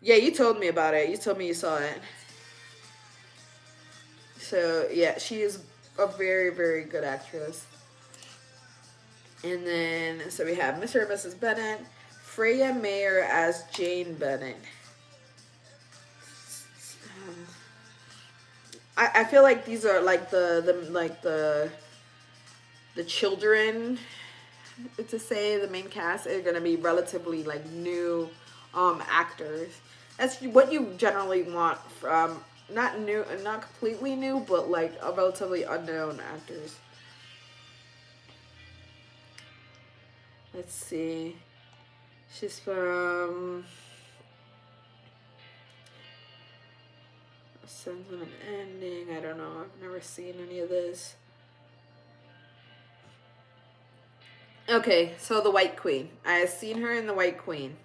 Yeah, you told me about it. You told me you saw it. So yeah, she is a very, very good actress. And then so we have Mr. and Mrs. Bennet, Freya Mayer as Jane Bennet. I feel like these are like the children, to say, the main cast are gonna be relatively like new actors. That's what you generally want from not completely new, but like a relatively unknown actors. Let's see. She's from Sense of an Ending. I don't know. I've never seen any of this. Okay, so the White Queen. I have seen her in the White Queen.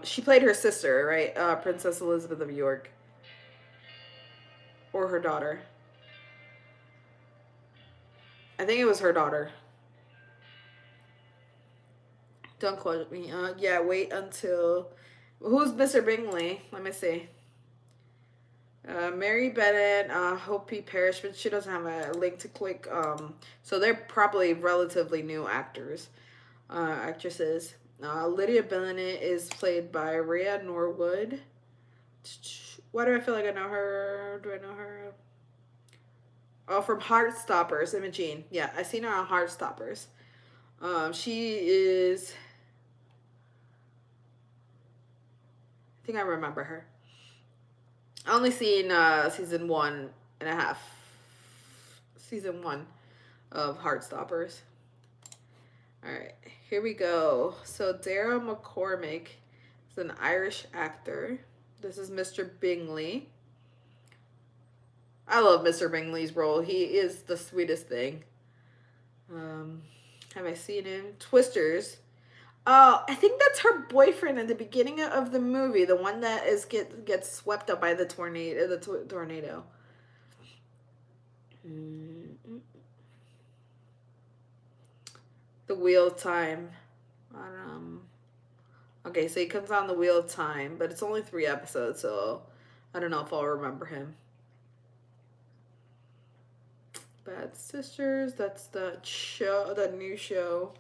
She played her sister, right? Princess Elizabeth of York. Or her daughter. I think it was her daughter. Don't quote me. Yeah, wait until... Who's Mr. Bingley? Let me see. Mary Bennett, Hope P. Parrish, but she doesn't have a link to click. So they're probably relatively new actresses. Lydia Bennett is played by Rhea Norwood. Why do I feel like I know her? Do I know her? Oh, from Heartstoppers, Imogene. Yeah, I seen her on Heartstoppers. She is... I think I remember her. I only seen season 1.5. Season 1 of Heartstoppers. Alright, here we go. So Dara McCormick is an Irish actor. This is Mr. Bingley. I love Mr. Bingley's role. He is the sweetest thing. Have I seen him? Twisters. I think that's her boyfriend in the beginning of the movie, the one that gets swept up by the tornado. The Wheel of Time. Okay, so he comes on the Wheel of Time, but it's only 3 episodes, so I don't know if I'll remember him. Bad Sisters. That's the show, the new show.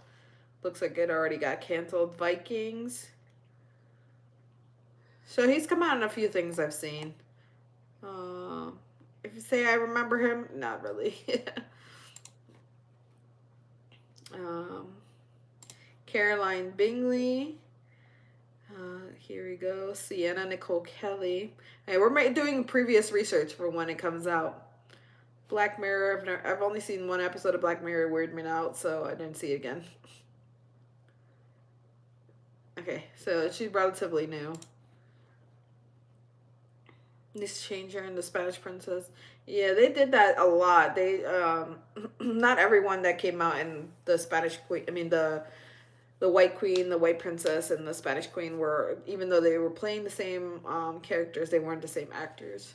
Looks like it already got canceled. Vikings. So he's come out in a few things I've seen. If you say I remember him, not really. Caroline Bingley. Here we go. Sienna Nicole Kelly. Hey, we're doing previous research for when it comes out. Black Mirror. I've only seen 1 episode of Black Mirror. Weirded me out, so I didn't see it again. Okay, so she's relatively new. This Changer and the Spanish Princess. Yeah, they did that a lot. They not everyone that came out in the Spanish Queen. I mean the White Queen, the White Princess, and the Spanish Queen were, even though they were playing the same characters, they weren't the same actors.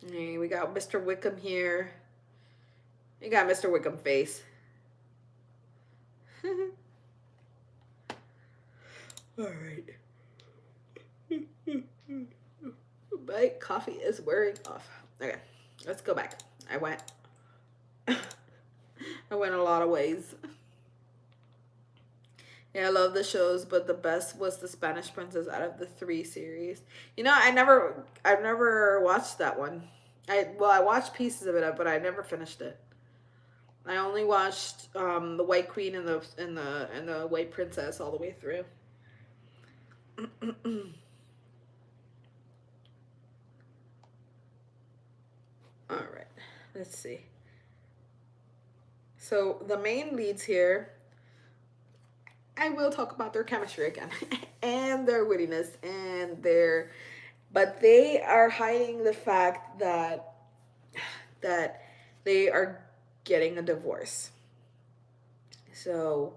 Okay, we got Mr. Wickham here. You got Mr. Wickham face. All right. My coffee is wearing off. Okay, let's go back. I went a lot of ways. Yeah, I love the shows, but the best was the Spanish Princess out of the 3 series. You know, I've never watched that one. I watched pieces of it, but I never finished it. I only watched the White Queen and the White Princess all the way through. All right, let's see. So the main leads here, I will talk about their chemistry again and their wittiness but they are hiding the fact that they are getting a divorce. So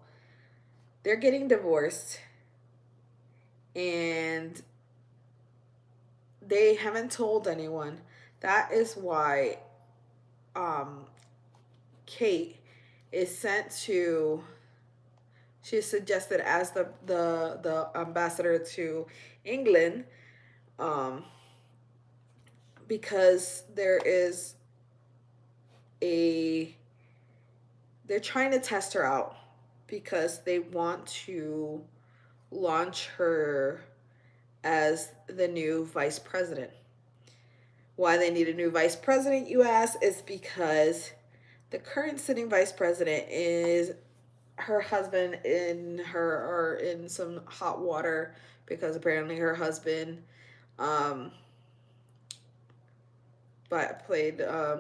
they're getting divorced and they haven't told anyone. That is why Kate is sent to... She's suggested as the ambassador to England, because they're trying to test her out because they want to launch her as the new vice president. Why they need a new vice president, you ask, is because the current sitting vice president is... her husband are in some hot water because apparently her husband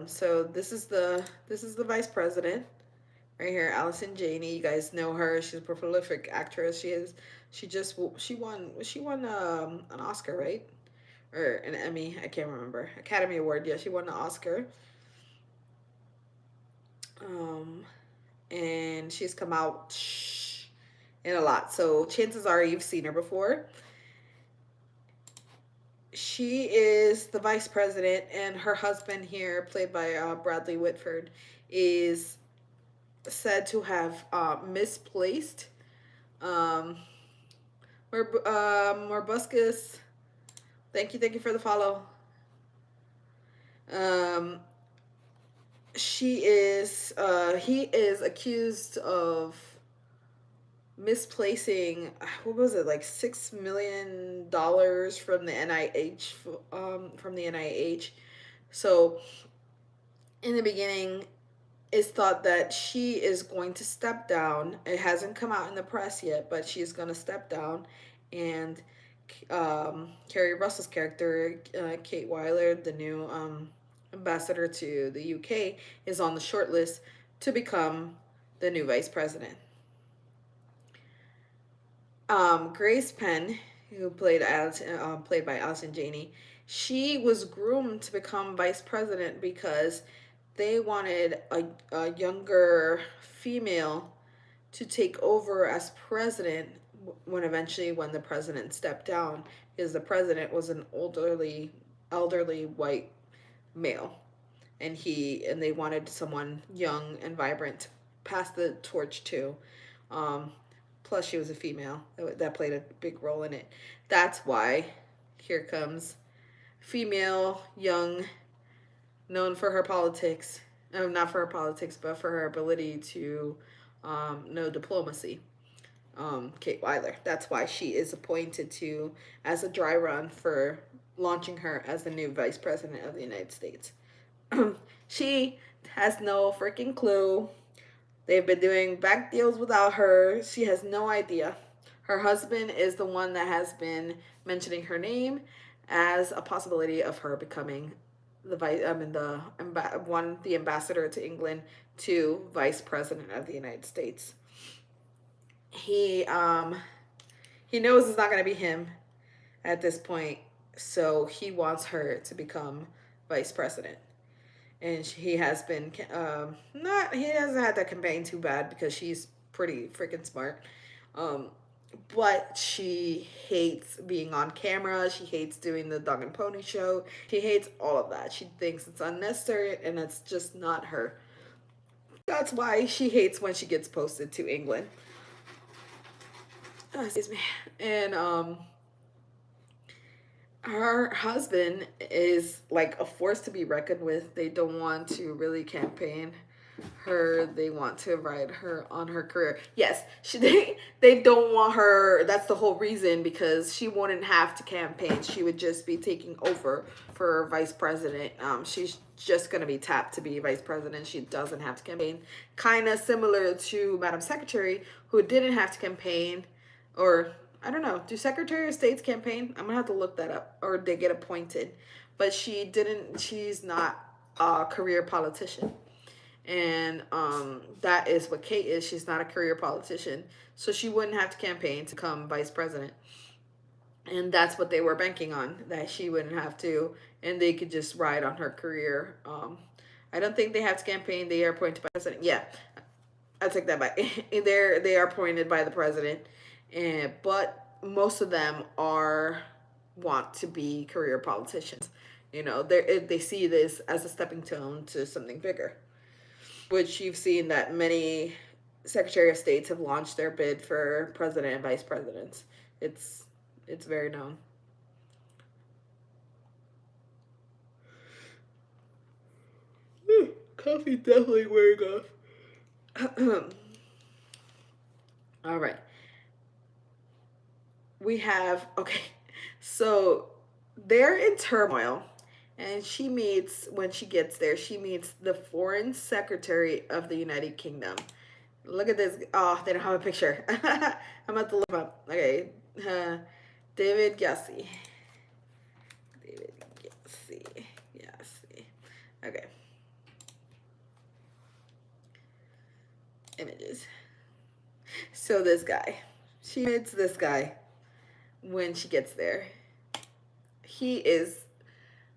so this is the vice president, right here, Allison Janney. You guys know her. She's a prolific actress. She won an Oscar, right? Or an Emmy, I can't remember. Academy Award. Yeah, she won an Oscar. Um, and she's come out in a lot. So chances are you've seen her before. She is the vice president, and her husband here, played by Bradley Whitford, is said to have misplaced um, Morbuscus. Thank you for the follow. Um, he is accused of misplacing, what was it, like $6 million from the NIH, So in the beginning, it's thought that she is going to step down. It hasn't come out in the press yet, but she's going to step down, and Carrie Russell's character, Kate Weiler, the new ambassador to the UK, is on the short list to become the new vice president. Grace Penn, who played by Allison Janney, she was groomed to become vice president because they wanted a younger female to take over as president when the president stepped down, because the president was an elderly white male, and they wanted someone young and vibrant to pass the torch to. Plus, she was a female. That played a big role in it. That's why here comes female, young, known for her politics. Not for her politics, but for her ability to know diplomacy. Kate Weiler. That's why she is appointed to as a dry run for launching her as the new vice president of the United States. She has no freaking clue. They've been doing back deals without her. She has no idea. Her husband is the one that has been mentioning her name as a possibility of her becoming the ambassador to England to vice president of the United States. He knows it's not going to be him at this point, so he wants her to become vice president. And he has been he hasn't had to campaign too bad because she's pretty freaking smart. But she hates being on camera. She hates doing the dog and pony show. She hates all of that. She thinks it's unnecessary, and it's just not her. That's why she hates when she gets posted to England. Oh, excuse me. And her husband is like a force to be reckoned with. They don't want to really campaign her. They want to ride her on her career. Yes, they don't want her. That's the whole reason, because she wouldn't have to campaign. She would just be taking over for vice president. She's just going to be tapped to be vice president. She doesn't have to campaign. Kind of similar to Madam Secretary, who didn't have to campaign, or I don't know. Do Secretary of States campaign? I'm gonna have to look that up. Or they get appointed. But she didn't. She's not a career politician, and that is what Kate is. She's not a career politician, so she wouldn't have to campaign to become vice president. And that's what they were banking on, that she wouldn't have to, and they could just ride on her career. I don't think they have to campaign. They are appointed by the president. Yeah, I take that back. They are appointed by the president. But most of them want to be career politicians. They see this as a stepping stone to something bigger, which you've seen that many Secretary of States have launched their bid for president and vice presidents. It's very known. Coffee definitely wearing off. All right. So they're in turmoil, and when she gets there, she meets the foreign secretary of the United Kingdom. Look at this. Oh, they don't have a picture. I'm about to look him up. Okay. David Gassi. Okay. changes. So this guy, she meets this guy when she gets there. He is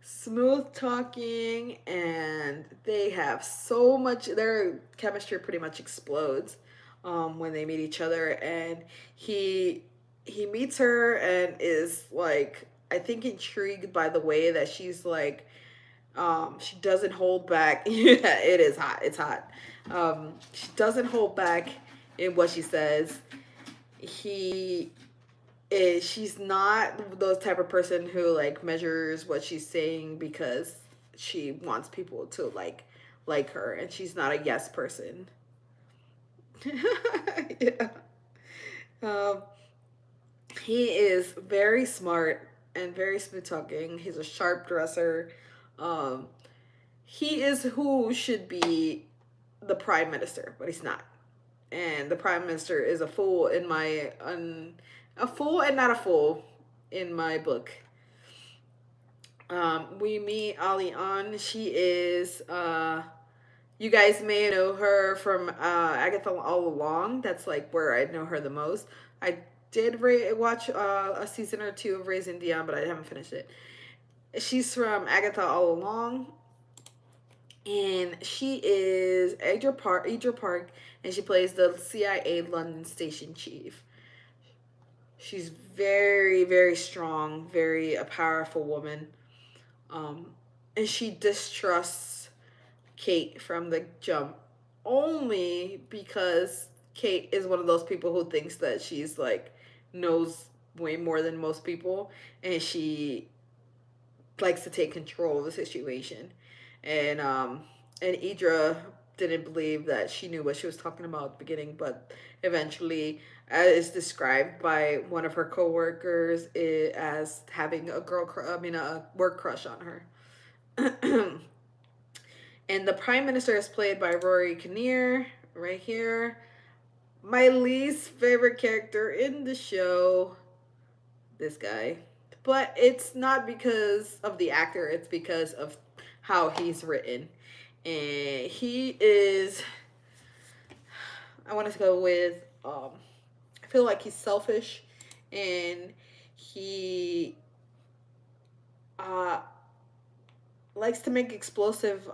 smooth talking, and they have so much, their chemistry pretty much explodes when they meet each other. And he he meets her and is like, I think, intrigued by the way that she's like, she doesn't hold back. Yeah, it is hot, it's hot. She doesn't hold back in what she says. He is She's not those type of person who like measures what she's saying because she wants people to like her, and she's not a yes person. Yeah. um he is very smart and very smooth talking. He's a sharp dresser. um he is who should be the prime minister, but he's not. And the prime minister is a fool in my a fool and not a fool in my book. We meet Ali on. She is you guys may know her from Agatha All Along. That's like where I know her the most. I did watch a season or two of Raising Dion, but I haven't finished it. She's from Agatha All Along, and she is Idra Park, and she plays the CIA London station chief. She's very, very strong, very a powerful woman, um, and she distrusts Kate from the jump, only because Kate is one of those people who thinks that she's like knows way more than most people, and she likes to take control of the situation. And Idra didn't believe that she knew what she was talking about at the beginning, but eventually, as described by one of her coworkers, as having a work crush on her. And the prime minister is played by Rory Kinnear, right here. My least favorite character in the show, this guy. But it's not because of the actor, it's because of how he's written. And he is, I want to go with, I feel like he's selfish, and he uh, likes to make explosive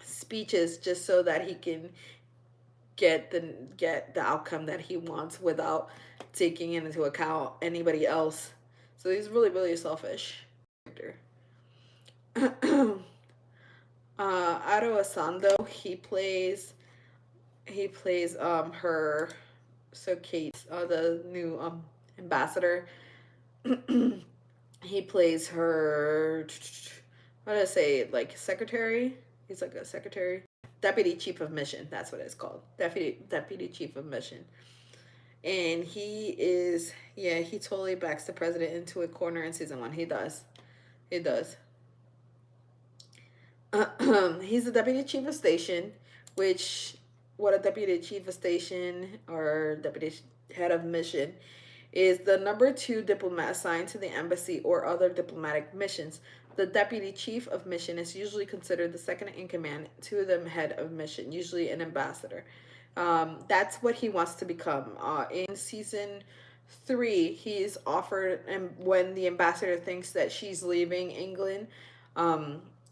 speeches just so that he can get the outcome that he wants without taking into account anybody else. So he's really, really selfish. Ado Asando, her, so Kate, the new ambassador. He plays her, what did I say, like secretary? He's like a secretary. Deputy Chief of Mission, that's what it's called. Deputy Chief of Mission. And he is, yeah, he totally backs the president into a corner in season 1. He does. He does. He's the deputy chief of station, which, what a deputy chief of station or deputy head of mission is, the number 2 diplomat assigned to the embassy or other diplomatic missions. The deputy chief of mission is usually considered the second in command to the head of mission, usually an ambassador. That's what he wants to become. In season 3, he's offered, and when the ambassador thinks that she's leaving England,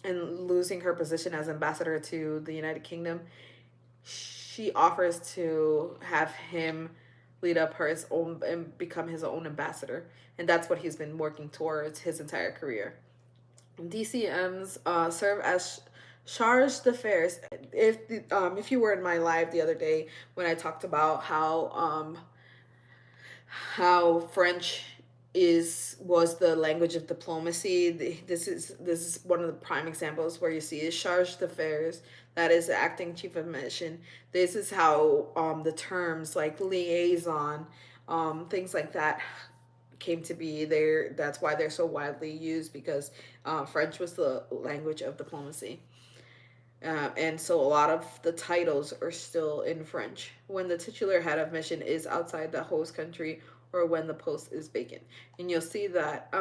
and losing her position as ambassador to the United Kingdom, she offers to have him lead up his own and become his own ambassador, and that's what he's been working towards his entire career. DCMs serve as charge d'affaires. If you were in my live the other day when I talked about how French was the language of diplomacy, this is one of the prime examples where you see is charge d'affaires, that is the acting chief of mission. This is how the terms like liaison, things like that came to be there. That's why they're so widely used, because French was the language of diplomacy. And so a lot of the titles are still in French when the titular head of mission is outside the host country or when the post is vacant. And you'll see that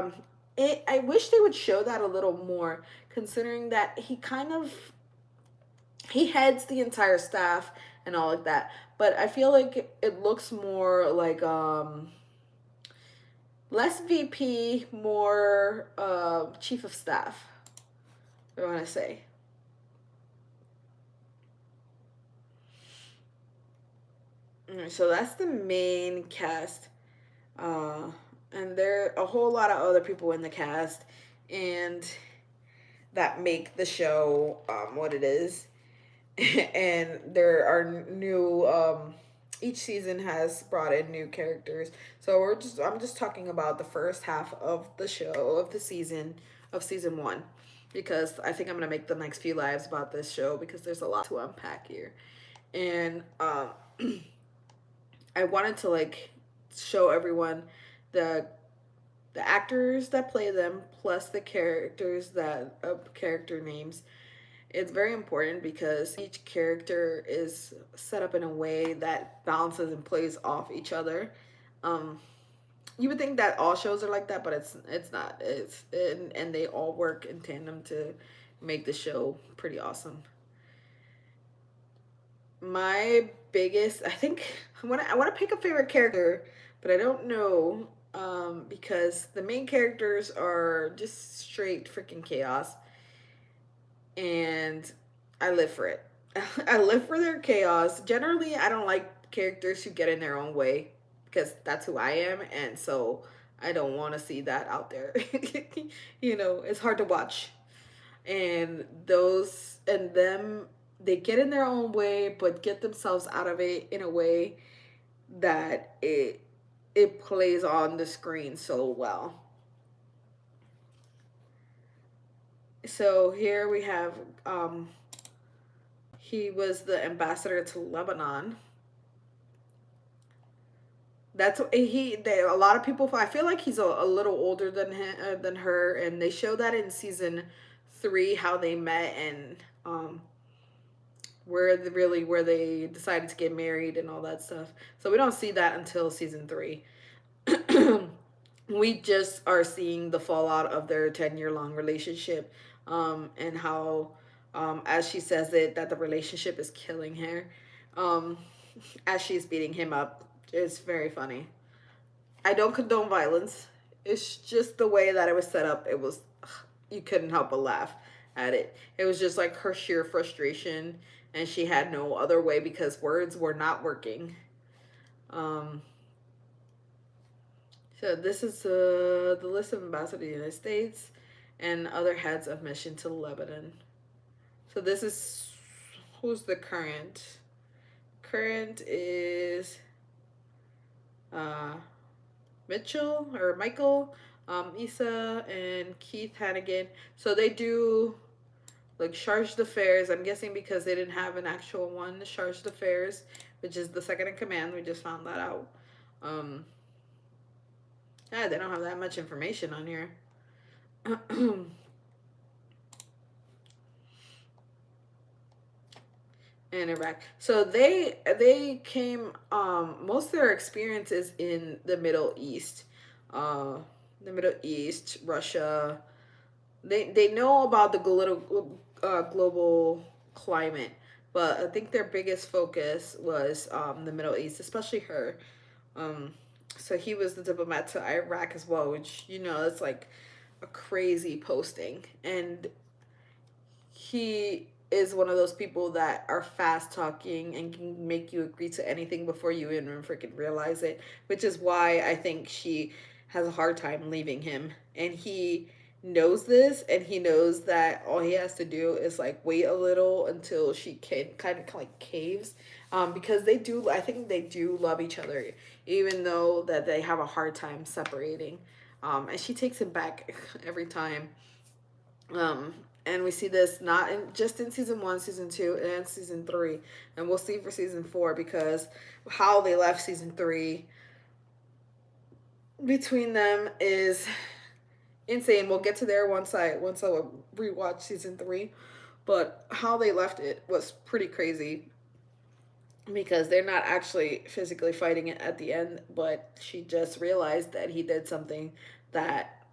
I wish they would show that a little more, considering that he heads the entire staff and all like that. But I feel like it looks more like less VP, more chief of staff. I want to say. So that's the main cast. Uh, and there are a whole lot of other people in the cast, and that make the show what it is. And there are new. Each season has brought in new characters. So I'm just talking about the first half of the show of the season of season one, because I think I'm gonna make the next few lives about this show because there's a lot to unpack here, and I wanted to like show everyone the the actors that play them plus the characters that character names. It's very important because each character is set up in a way that balances and plays off each other. um you would think that all shows are like that, but it's not. And they all work in tandem to make the show pretty awesome. My biggest, I think, I want to pick a favorite character, but I don't know, because the main characters are just straight freaking chaos, and I live for it. I live for their chaos. Generally, I don't like characters who get in their own way because that's who I am, and so I don't want to see that out there. It's hard to watch, and those and them, they get in their own way but get themselves out of it in a way that it plays on the screen so well. So here we have, he was the ambassador to Lebanon. A lot of people, I feel like he's a little older than her, and they show that in season 3 how they met, and where they decided to get married and all that stuff. So we don't see that until season 3. We just are seeing the fallout of their 10-year long relationship, and how, as she says it, that the relationship is killing her, um, as she's beating him up. It's very funny. I don't condone violence. It's just the way that it was set up. It was, you couldn't help but laugh at it. It was just like her sheer frustration, and she had no other way because words were not working. Um, so this is the list of ambassadors to the United States and other heads of mission to Lebanon. So this is, who's the current? Current is uh, Mitchell or Michael, Issa, and Keith Hannigan. So they do like charge d'affaires. I'm guessing because they didn't have an actual one, charge d'affaires, which is the second in command. We just found that out. Yeah, they don't have that much information on here. In Iraq. So they came, most of their experiences in the Middle East. Uh the Middle East, Russia. They know about the global climate, but I think their biggest focus was the Middle East, especially her. Um so he was the diplomat to Iraq as well, which it's like a crazy posting. And he is one of those people that are fast talking and can make you agree to anything before you even freaking realize it, which is why I think she has a hard time leaving him. And he knows this, and he knows that all he has to do is like wait a little until she can kind of like caves, because I think they do love each other, even though that they have a hard time separating. And she takes him back every time. um and we see this not just in season 1, season 2, and season 3, and we'll see for season 4, because how they left season 3 between them is insane. We'll get to there once I rewatch season 3, but how they left it was pretty crazy, because they're not actually physically fighting it at the end, but she just realized that he did something that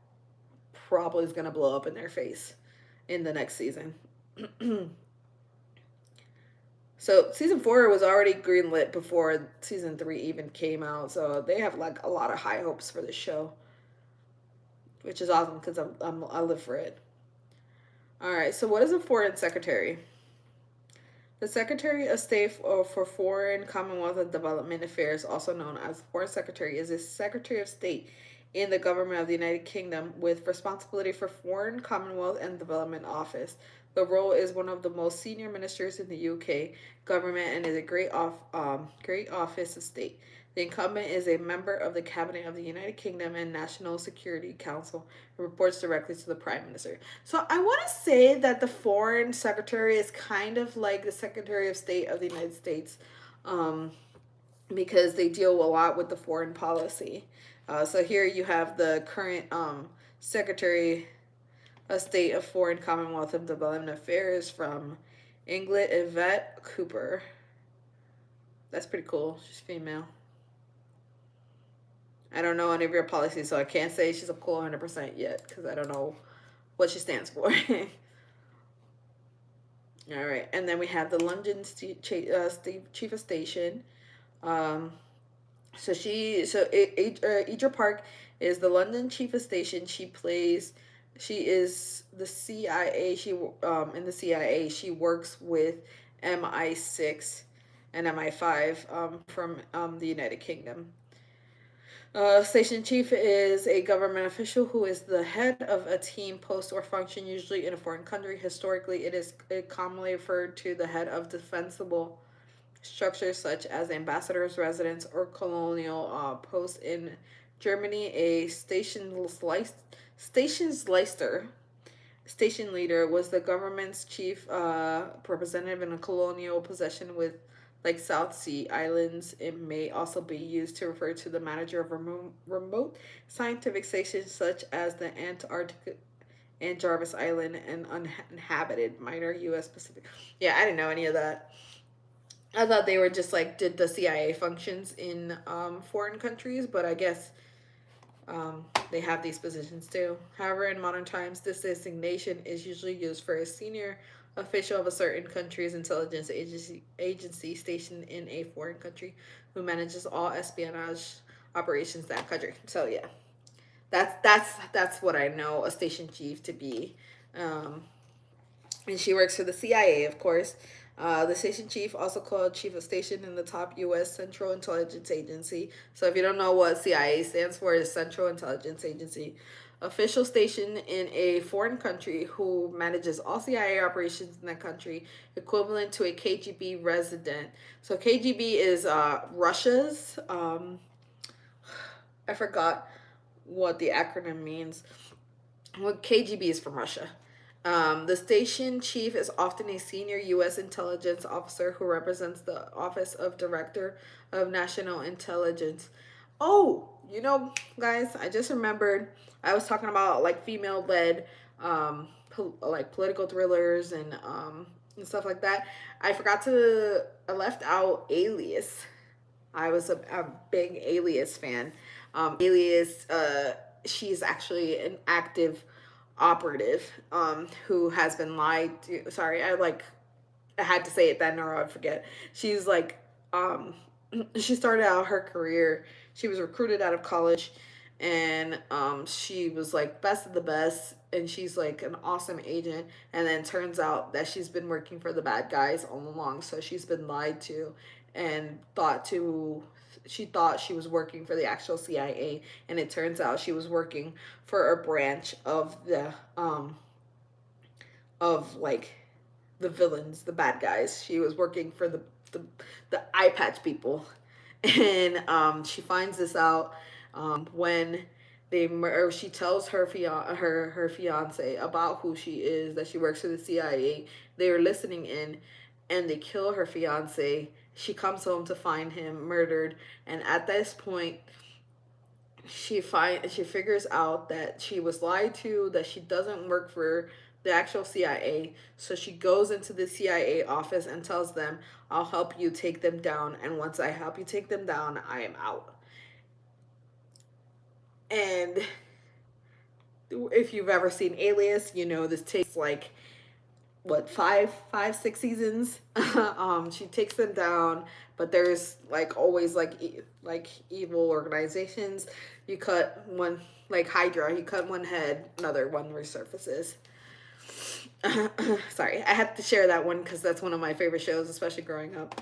probably is going to blow up in their face in the next season. So season 4 was already greenlit before season 3 even came out. So they have like a lot of high hopes for the show, which is awesome because I live for it. All right. So what is a foreign secretary? The Secretary of State for Foreign, Commonwealth, and Development Affairs, also known as the Foreign Secretary, is a Secretary of State in the government of the United Kingdom with responsibility for foreign, Commonwealth, and development office. The role is one of the most senior ministers in the UK government and is a great office of state. The incumbent is a member of the Cabinet of the United Kingdom and National Security Council and reports directly to the Prime Minister. So I want to say that the Foreign Secretary is kind of like the Secretary of State of the United States, um, because they deal a lot with the foreign policy. So here you have the current Secretary of State of Foreign, Commonwealth, and Development Affairs from England, Yvette Cooper. That's pretty cool. She's female. I don't know any of your policies, so I can't say she's a cool 100% yet because I don't know what she stands for. All right, and then we have the London Chief of Station. Um, Idra Park is the London Chief of Station. She is the CIA. In the CIA, she works with MI6 and MI5 from the United Kingdom. Station chief is a government official who is the head of a team, post, or function, usually in a foreign country. Historically, it is commonly referred to the head of defensible structures such as ambassadors' residence or colonial posts. In Germany, a station leader was the government's chief representative in a colonial possession with like South Sea Islands. It may also be used to refer to the manager of remote scientific stations such as the Antarctic and Jarvis Island and uninhabited minor U.S. Pacific. Yeah, I didn't know any of that. I thought they were just like did the CIA functions in foreign countries, but I guess they have these positions too. However, in modern times, this designation is usually used for a senior official of a certain country's intelligence agency stationed in a foreign country who manages all espionage operations in that country. So yeah, that's what I know a station chief to be. Um, and she works for the CIA, of course. The station chief, also called chief of station in the top U.S. Central Intelligence Agency. So if you don't know what CIA stands for, it's Central Intelligence Agency. Official station in a foreign country who manages all CIA operations in that country, equivalent to a KGB resident. So KGB is Russia's. I forgot what the acronym means. Well, KGB is from Russia. The station chief is often a senior U.S. intelligence officer who represents the Office of Director of National Intelligence. Oh, guys, I just remembered I was talking about like female-led, like political thrillers and stuff like that. I left out Alias. I was a big Alias fan. Alias, she's actually an active operative who has been lied to. Sorry, I had to say it then or I'd forget. She's like she started out her career. She was recruited out of college, and she was like best of the best, and she's like an awesome agent. And then turns out that she's been working for the bad guys all along. So she's been lied to, and she thought she was working for the actual CIA, and it turns out she was working for a branch of the of like the villains, the bad guys. She was working for the eye patch people, and she finds this out when she tells her fiance about who she is, that she works for the CIA. They are listening in, and they kill her fiance. She comes home to find him murdered, and at this point, she figures out that she was lied to, that she doesn't work for the actual CIA. So she goes into the CIA office and tells them, "I'll help you take them down, and once I help you take them down, I am out." And if you've ever seen Alias, this takes like what, 6 seasons. She takes them down, but there's like always like like evil organizations. You cut one, like Hydra, you cut one head, another one resurfaces. Sorry, I had to share that one because that's one of my favorite shows, especially growing up.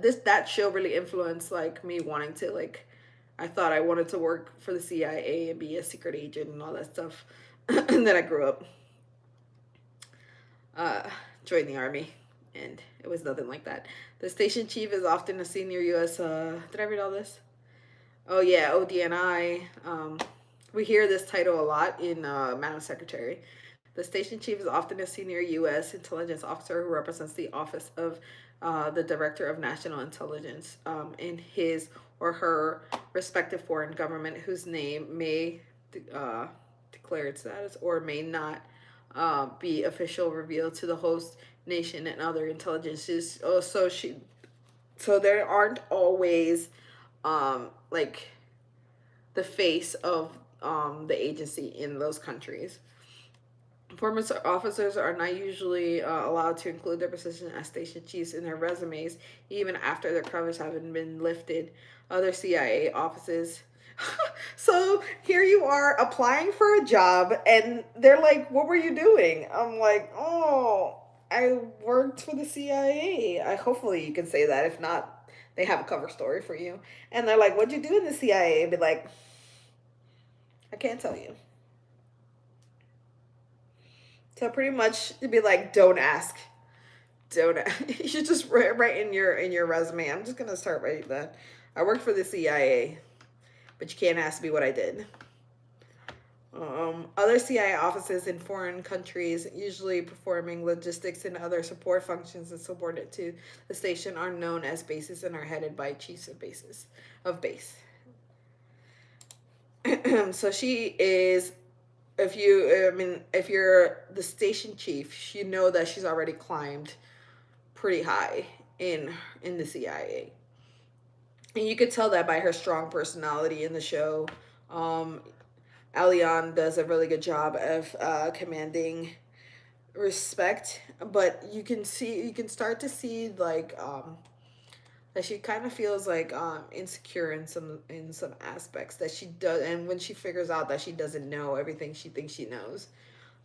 This that show really influenced like me wanting to like. I thought I wanted to work for the CIA and be a secret agent and all that stuff. And then I grew up, uh, joined the army, and it was nothing like that. The station chief is often a senior U.S. Did I read all this? Oh yeah, ODNI. We hear this title a lot in Madam Secretary. The station chief is often a senior U.S. intelligence officer who represents the office of the Director of National Intelligence in his or her respective foreign government, whose name may uh, declare its status or may not be official revealed to the host nation and other intelligences. Oh, so there aren't always like the face of the agency in those countries. Former officers are not usually allowed to include their position as station chiefs in their resumes, even after their covers haven't been lifted. Other CIA offices. So here you are applying for a job, and they're like, "What were you doing?" I'm like, "Oh, I worked for the CIA." Hopefully you can say that. If not, they have a cover story for you. And they're like, "What'd you do in the CIA?" Be like, "I can't tell you." So pretty much it'd be like, don't ask. Don't you should just write in your resume. I'm just gonna start writing that. I worked for the CIA, but you can't ask me what I did. Other CIA offices in foreign countries, usually performing logistics and other support functions and subordinate to the station, are known as bases and are headed by chiefs of bases of base. So she is, if you're the station chief, you know that she's already climbed pretty high in the CIA, and you could tell that by her strong personality in the show. Um, Alion does a really good job of commanding respect, but you can start to see like that she kind of feels like insecure in some aspects that she does, and when she figures out that she doesn't know everything she thinks she knows,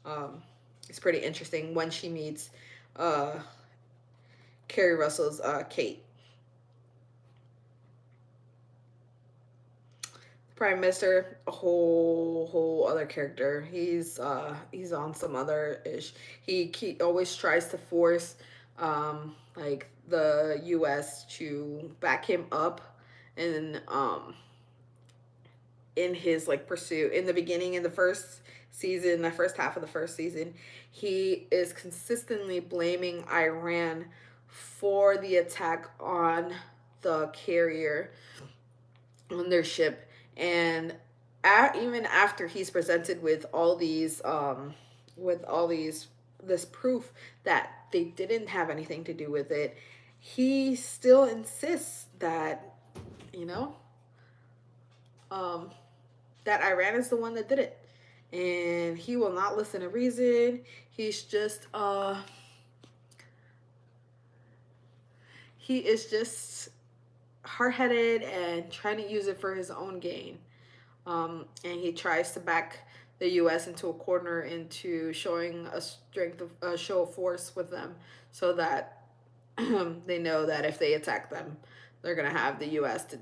um, it's pretty interesting when she meets uh, Carrie Russell's Kate. Prime Minister, a whole other character. He's on some other ish. He always tries to force like the U.S. to back him up, and in his like pursuit in the beginning, in the first season, the first half of the first season, he is consistently blaming Iran for the attack on the carrier, on their ship. And even after he's presented with all these this proof that they didn't have anything to do with it, he still insists that, you know, um that Iran is the one that did it, and he will not listen to reason. He's just he is just hard-headed and trying to use it for his own gain. And he tries to back the U.S. into a corner, into showing a strength of a show of force with them, so that they know that if they attack them, they're gonna have the U.S. to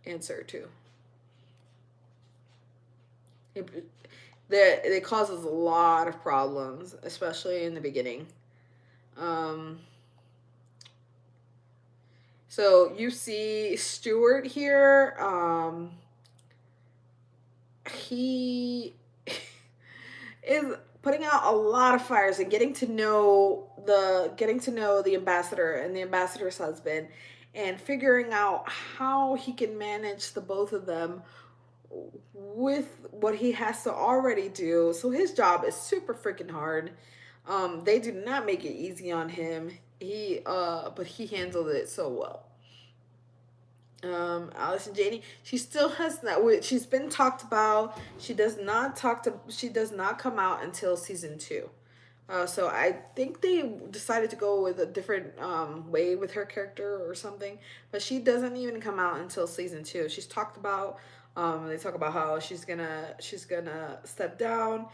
answer to. It, it causes a lot of problems, especially in the beginning. Um, so you see Stewart here. He is putting out a lot of fires and getting to know the ambassador and the ambassador's husband, and figuring out how he can manage the both of them with what he has to already do. So his job is super freaking hard. They do not make it easy on him. But he handled it so well. Allison Janney, she still has not. She's been talked about. She does not come out until season 2. So I think they decided to go with a different way with her character or something. But she doesn't even come out until season 2. She's talked about. They talk about how she's gonna step down,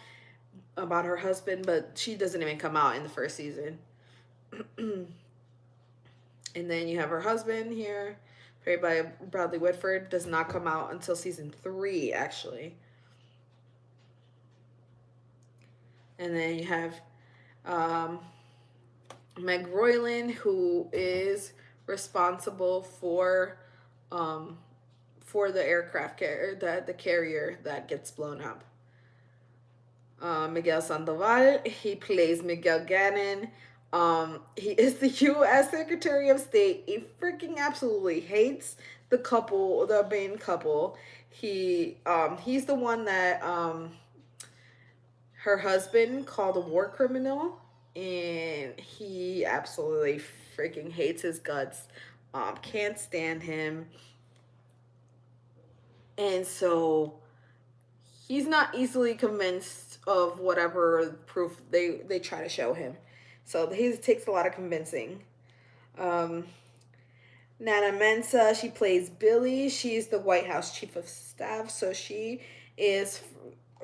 about her husband, but she doesn't even come out in the first season. And then you have her husband here, played by Bradley Whitford, does not come out until season 3, actually. And then you have um, Meg Royland, who is responsible um, for the aircraft carrier, the carrier that gets blown up. Miguel Sandoval, he plays Miguel Gannon. He is the U.S. Secretary of State. He freaking absolutely hates the couple, the main couple. He's the one that her husband called a war criminal, and he absolutely freaking hates his guts. Can't stand him, and so he's not easily convinced of whatever proof they try to show him. So he takes a lot of convincing. Um, Nana Mensa, she plays Billy. She's the White House Chief of Staff. So she is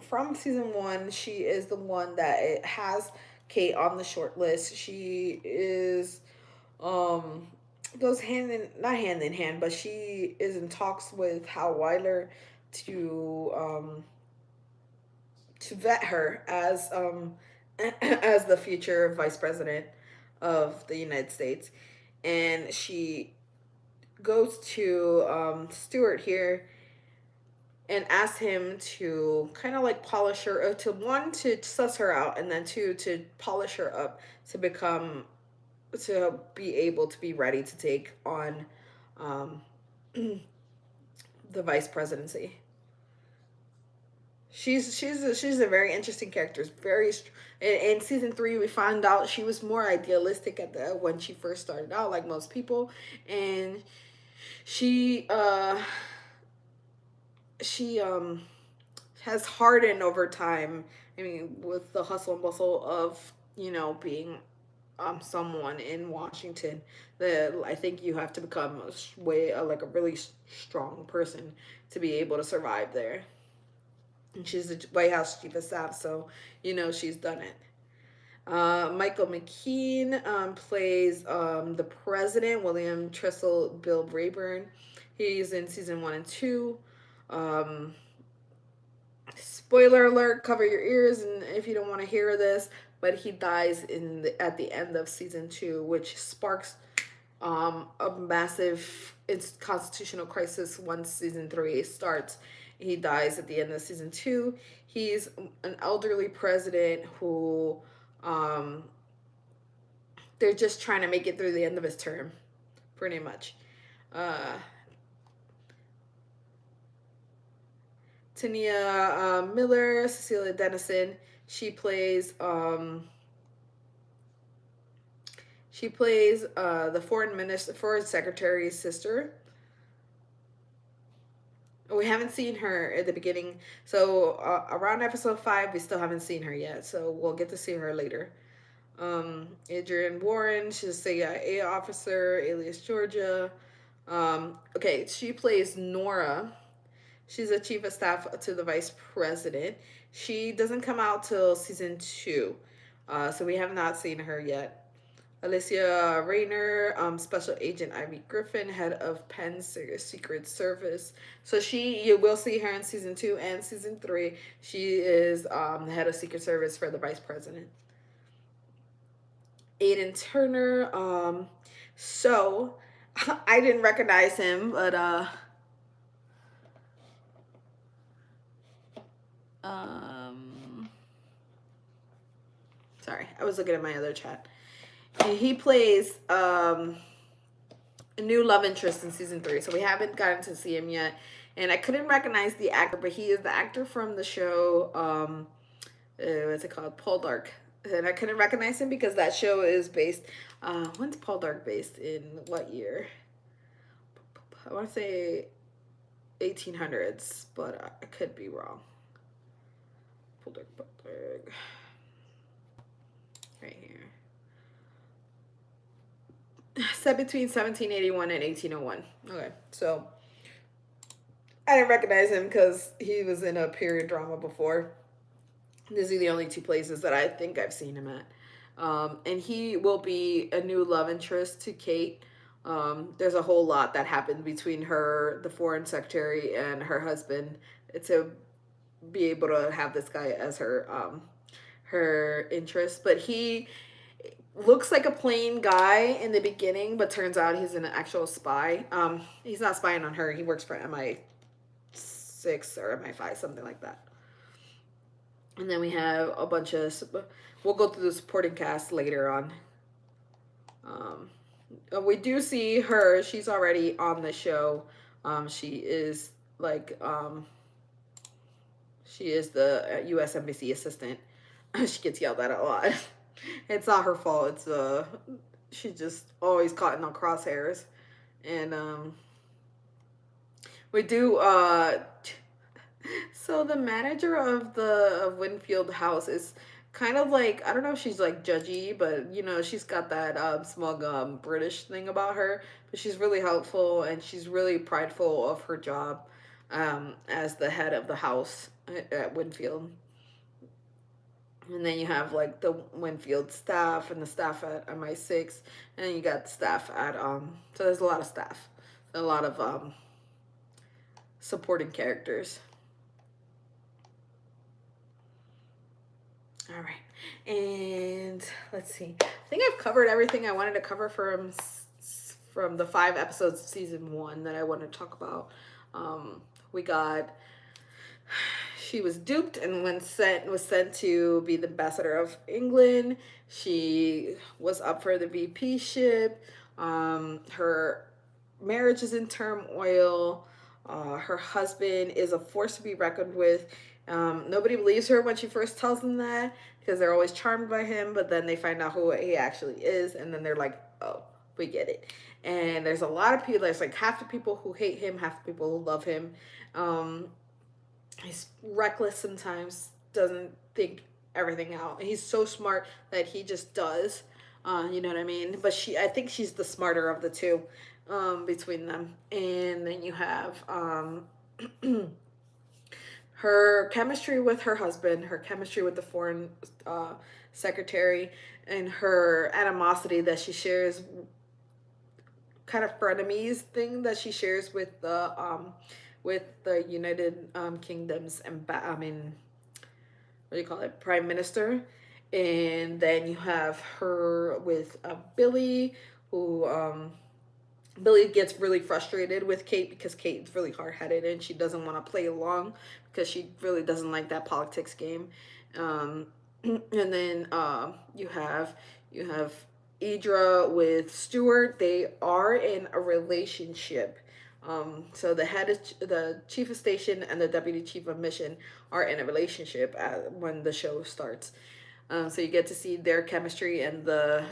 from season 1. She is the one that has Kate on the short list. She is um goes not hand in hand, but she is in talks with Hal Weiler to vet her as as the future vice president of the United States. And she goes to Stewart here and asks him to kind of like polish her, to one, to suss her out, and then two, to polish her up to become, to be able to be ready to take on um, the vice presidency. She's a very interesting character. Very in season 3 we found out she was more idealistic at the when she first started out, like most people, and she has hardened over time. I mean, with the hustle and bustle of being someone in Washington, I think you have to become like a really strong person to be able to survive there. And she's the White House Chief of Staff, so she's done it. Michael McKean plays the president, William Tressel Bill Rayburn. He's in season 1 and 2. Spoiler alert, cover your ears and if you don't want to hear this, but he dies at the end of season 2, which sparks a massive constitutional crisis once season 3 starts. He dies at the end of season 2. He's an elderly president who they're just trying to make it through the end of his term, pretty much. Tania Miller, Cecilia Dennison, she plays the foreign secretary's sister. We haven't seen her at the beginning, so around episode 5 we still haven't seen her yet, so we'll get to see her later. Adrienne Warren, she's a CIA officer, alias Georgia. Okay, she plays Nora. She's a chief of staff to the vice president. She doesn't come out till season 2, so we have not seen her yet. Alicia Rayner, Special Agent Ivy Griffin, head of Penn's Secret Service. So you will see her in season 2 and season 3. She is the head of Secret Service for the vice president. Aiden Turner. So I didn't recognize him, but sorry, I was looking at my other chat. He plays a new love interest in season 3, so we haven't gotten to see him yet. And I couldn't recognize the actor, but he is the actor from the show. What's it called? Paul Dark. And I couldn't recognize him because that show is based. When's Paul Dark based in? What year? I want to say 1800s, but I could be wrong. Paul Dark. right here. Set between 1781 and 1801. Okay, so I didn't recognize him because he was in a period drama before. These are the only two places that I think I've seen him at. And he will be a new love interest to Kate. There's a whole lot that happened between her, the foreign secretary, and her husband to be able to have this guy as her interest. But he looks like a plain guy in the beginning, but turns out he's an actual spy. He's not spying on her. He works for MI6 or MI5, something like that. And then we have a bunch of. We'll go through the supporting cast later on. We do see her. She's already on the show. She is like. She is the U.S. Embassy assistant. She gets yelled at a lot. It's not her fault. It's she's just always caught in the crosshairs, and we do so the manager of the Winfield house is kind of like, I don't know if she's like judgy, but you know, she's got that smug British thing about her, but she's really helpful and she's really prideful of her job as the head of the house at Winfield. And then you have like the Winfield staff and the staff at MI6, and then you got the staff at so there's a lot of staff, a lot of supporting characters. All right, and let's see. I think I've covered everything I wanted to cover from the 5 episodes of season 1 that I wanted to talk about. We got, she was duped and was sent to be the ambassador of England. She was up for the VP ship. Her marriage is in turmoil. Her husband is a force to be reckoned with. Nobody believes her when she first tells them that because they're always charmed by him, but then they find out who he actually is, and then they're like, oh, we get it. And there's a lot of people, there's like half the people who hate him, half the people who love him. He's reckless sometimes, doesn't think everything out. He's so smart that he just does. You know what I mean? But I think she's the smarter of the two between them. And then you have her chemistry with her husband, her chemistry with the foreign secretary, and her animosity that she shares, kind of frenemies thing that she shares with the United Kingdom's what do you call it, Prime Minister. And then you have her with Billy, who Billy gets really frustrated with Kate because Kate's really hard-headed and she doesn't want to play along because she really doesn't like that politics game. And then you have Idra with Stuart. They are in a relationship. So the chief of station and the deputy chief of mission are in a relationship when the show starts. So you get to see their chemistry and the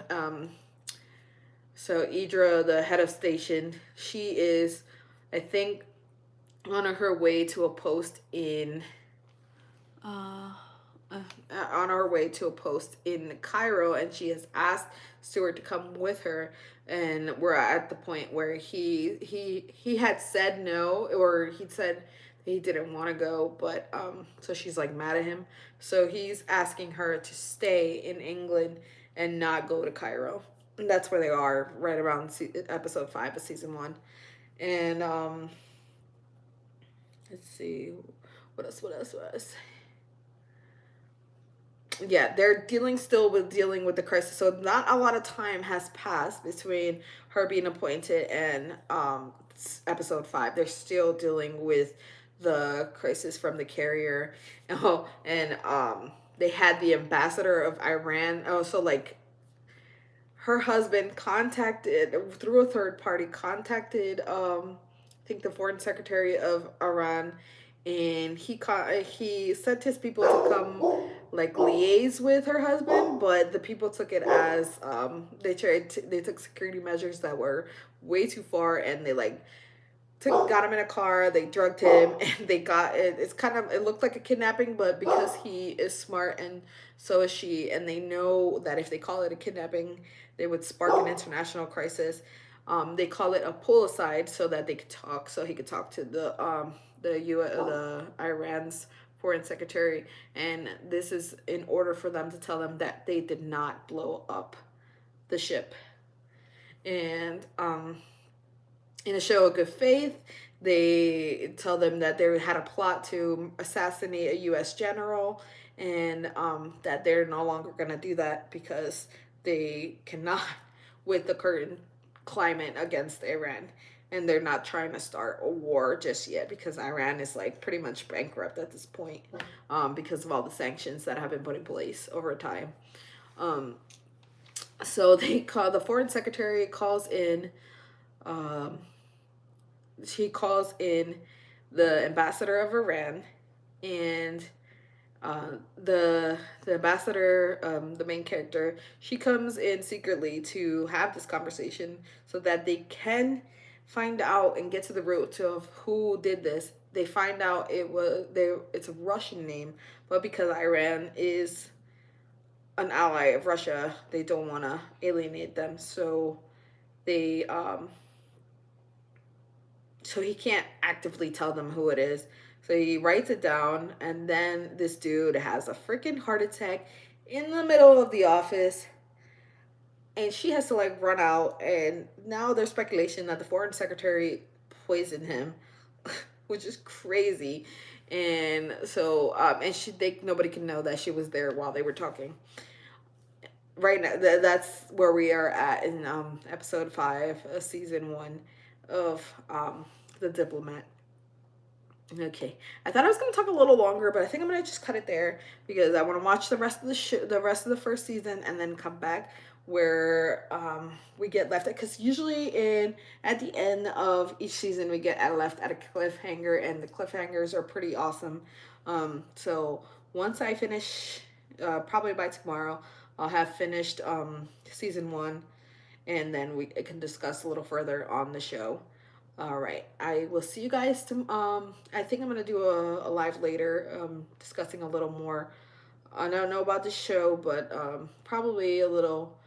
so Idra, the head of station, she is, I think, on her way to a post in Cairo, and she has asked Stuart to come with her, and we're at the point where he had said no, or he'd said he didn't want to go, but so she's like mad at him, so he's asking her to stay in England and not go to Cairo. And that's where they are right around episode 5 of season 1. And let's see what else. Yeah, they're dealing with the crisis. So not a lot of time has passed between her being appointed and episode 5. They're still dealing with the crisis from the carrier. Oh, and they had the ambassador of Iran. Oh, so like her husband through a third party contacted I think the foreign secretary of Iran, and he sent his people to come like liaise with her husband, but the people took it as they took security measures that were way too far, and they like got him in a car, they drugged him, and they got it. It's kind of, it looked like a kidnapping, but because he is smart and so is she, and they know that if they call it a kidnapping, they would spark an international crisis. They call it a pull aside so that they could talk, so he could talk to the Iran's foreign secretary, and this is in order for them to tell them that they did not blow up the ship. And in a show of good faith, they tell them that they had a plot to assassinate a U.S. general, and that they're no longer going to do that because they cannot with the current climate against Iran. And they're not trying to start a war just yet because Iran is like pretty much bankrupt at this point, because of all the sanctions that have been put in place over time. Um, so the foreign secretary calls in um, she calls in the ambassador of Iran, and the ambassador, the main character, she comes in secretly to have this conversation so that they can find out and get to the root of who did this. They find out it's a Russian name, but because Iran is an ally of Russia, they don't want to alienate them, so they so he can't actively tell them who it is. So he writes it down, and then this dude has a freaking heart attack in the middle of the office, and she has to like run out. And now there's speculation that the foreign secretary poisoned him, which is crazy. And so, nobody can know that she was there while they were talking. Right now, that's where we are at in episode 5 of season 1 of the Diplomat. Okay, I thought I was going to talk a little longer, but I think I'm going to just cut it there because I want to watch the rest of the rest of the first season, and then come back where we get left at, because usually at the end of each season we get left at a cliffhanger, and the cliffhangers are pretty awesome. So once I finish, probably by tomorrow, I'll have finished season 1, and then we can discuss a little further on the show. All right, I will see you guys. I think I'm gonna do a live later, discussing a little more. I don't know about the show, but probably a little,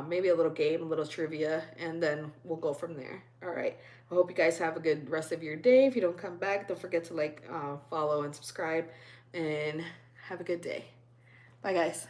maybe a little game, a little trivia, and then we'll go from there. All right. I hope you guys have a good rest of your day. If you don't come back, don't forget to like, follow, and subscribe, and have a good day. Bye, guys.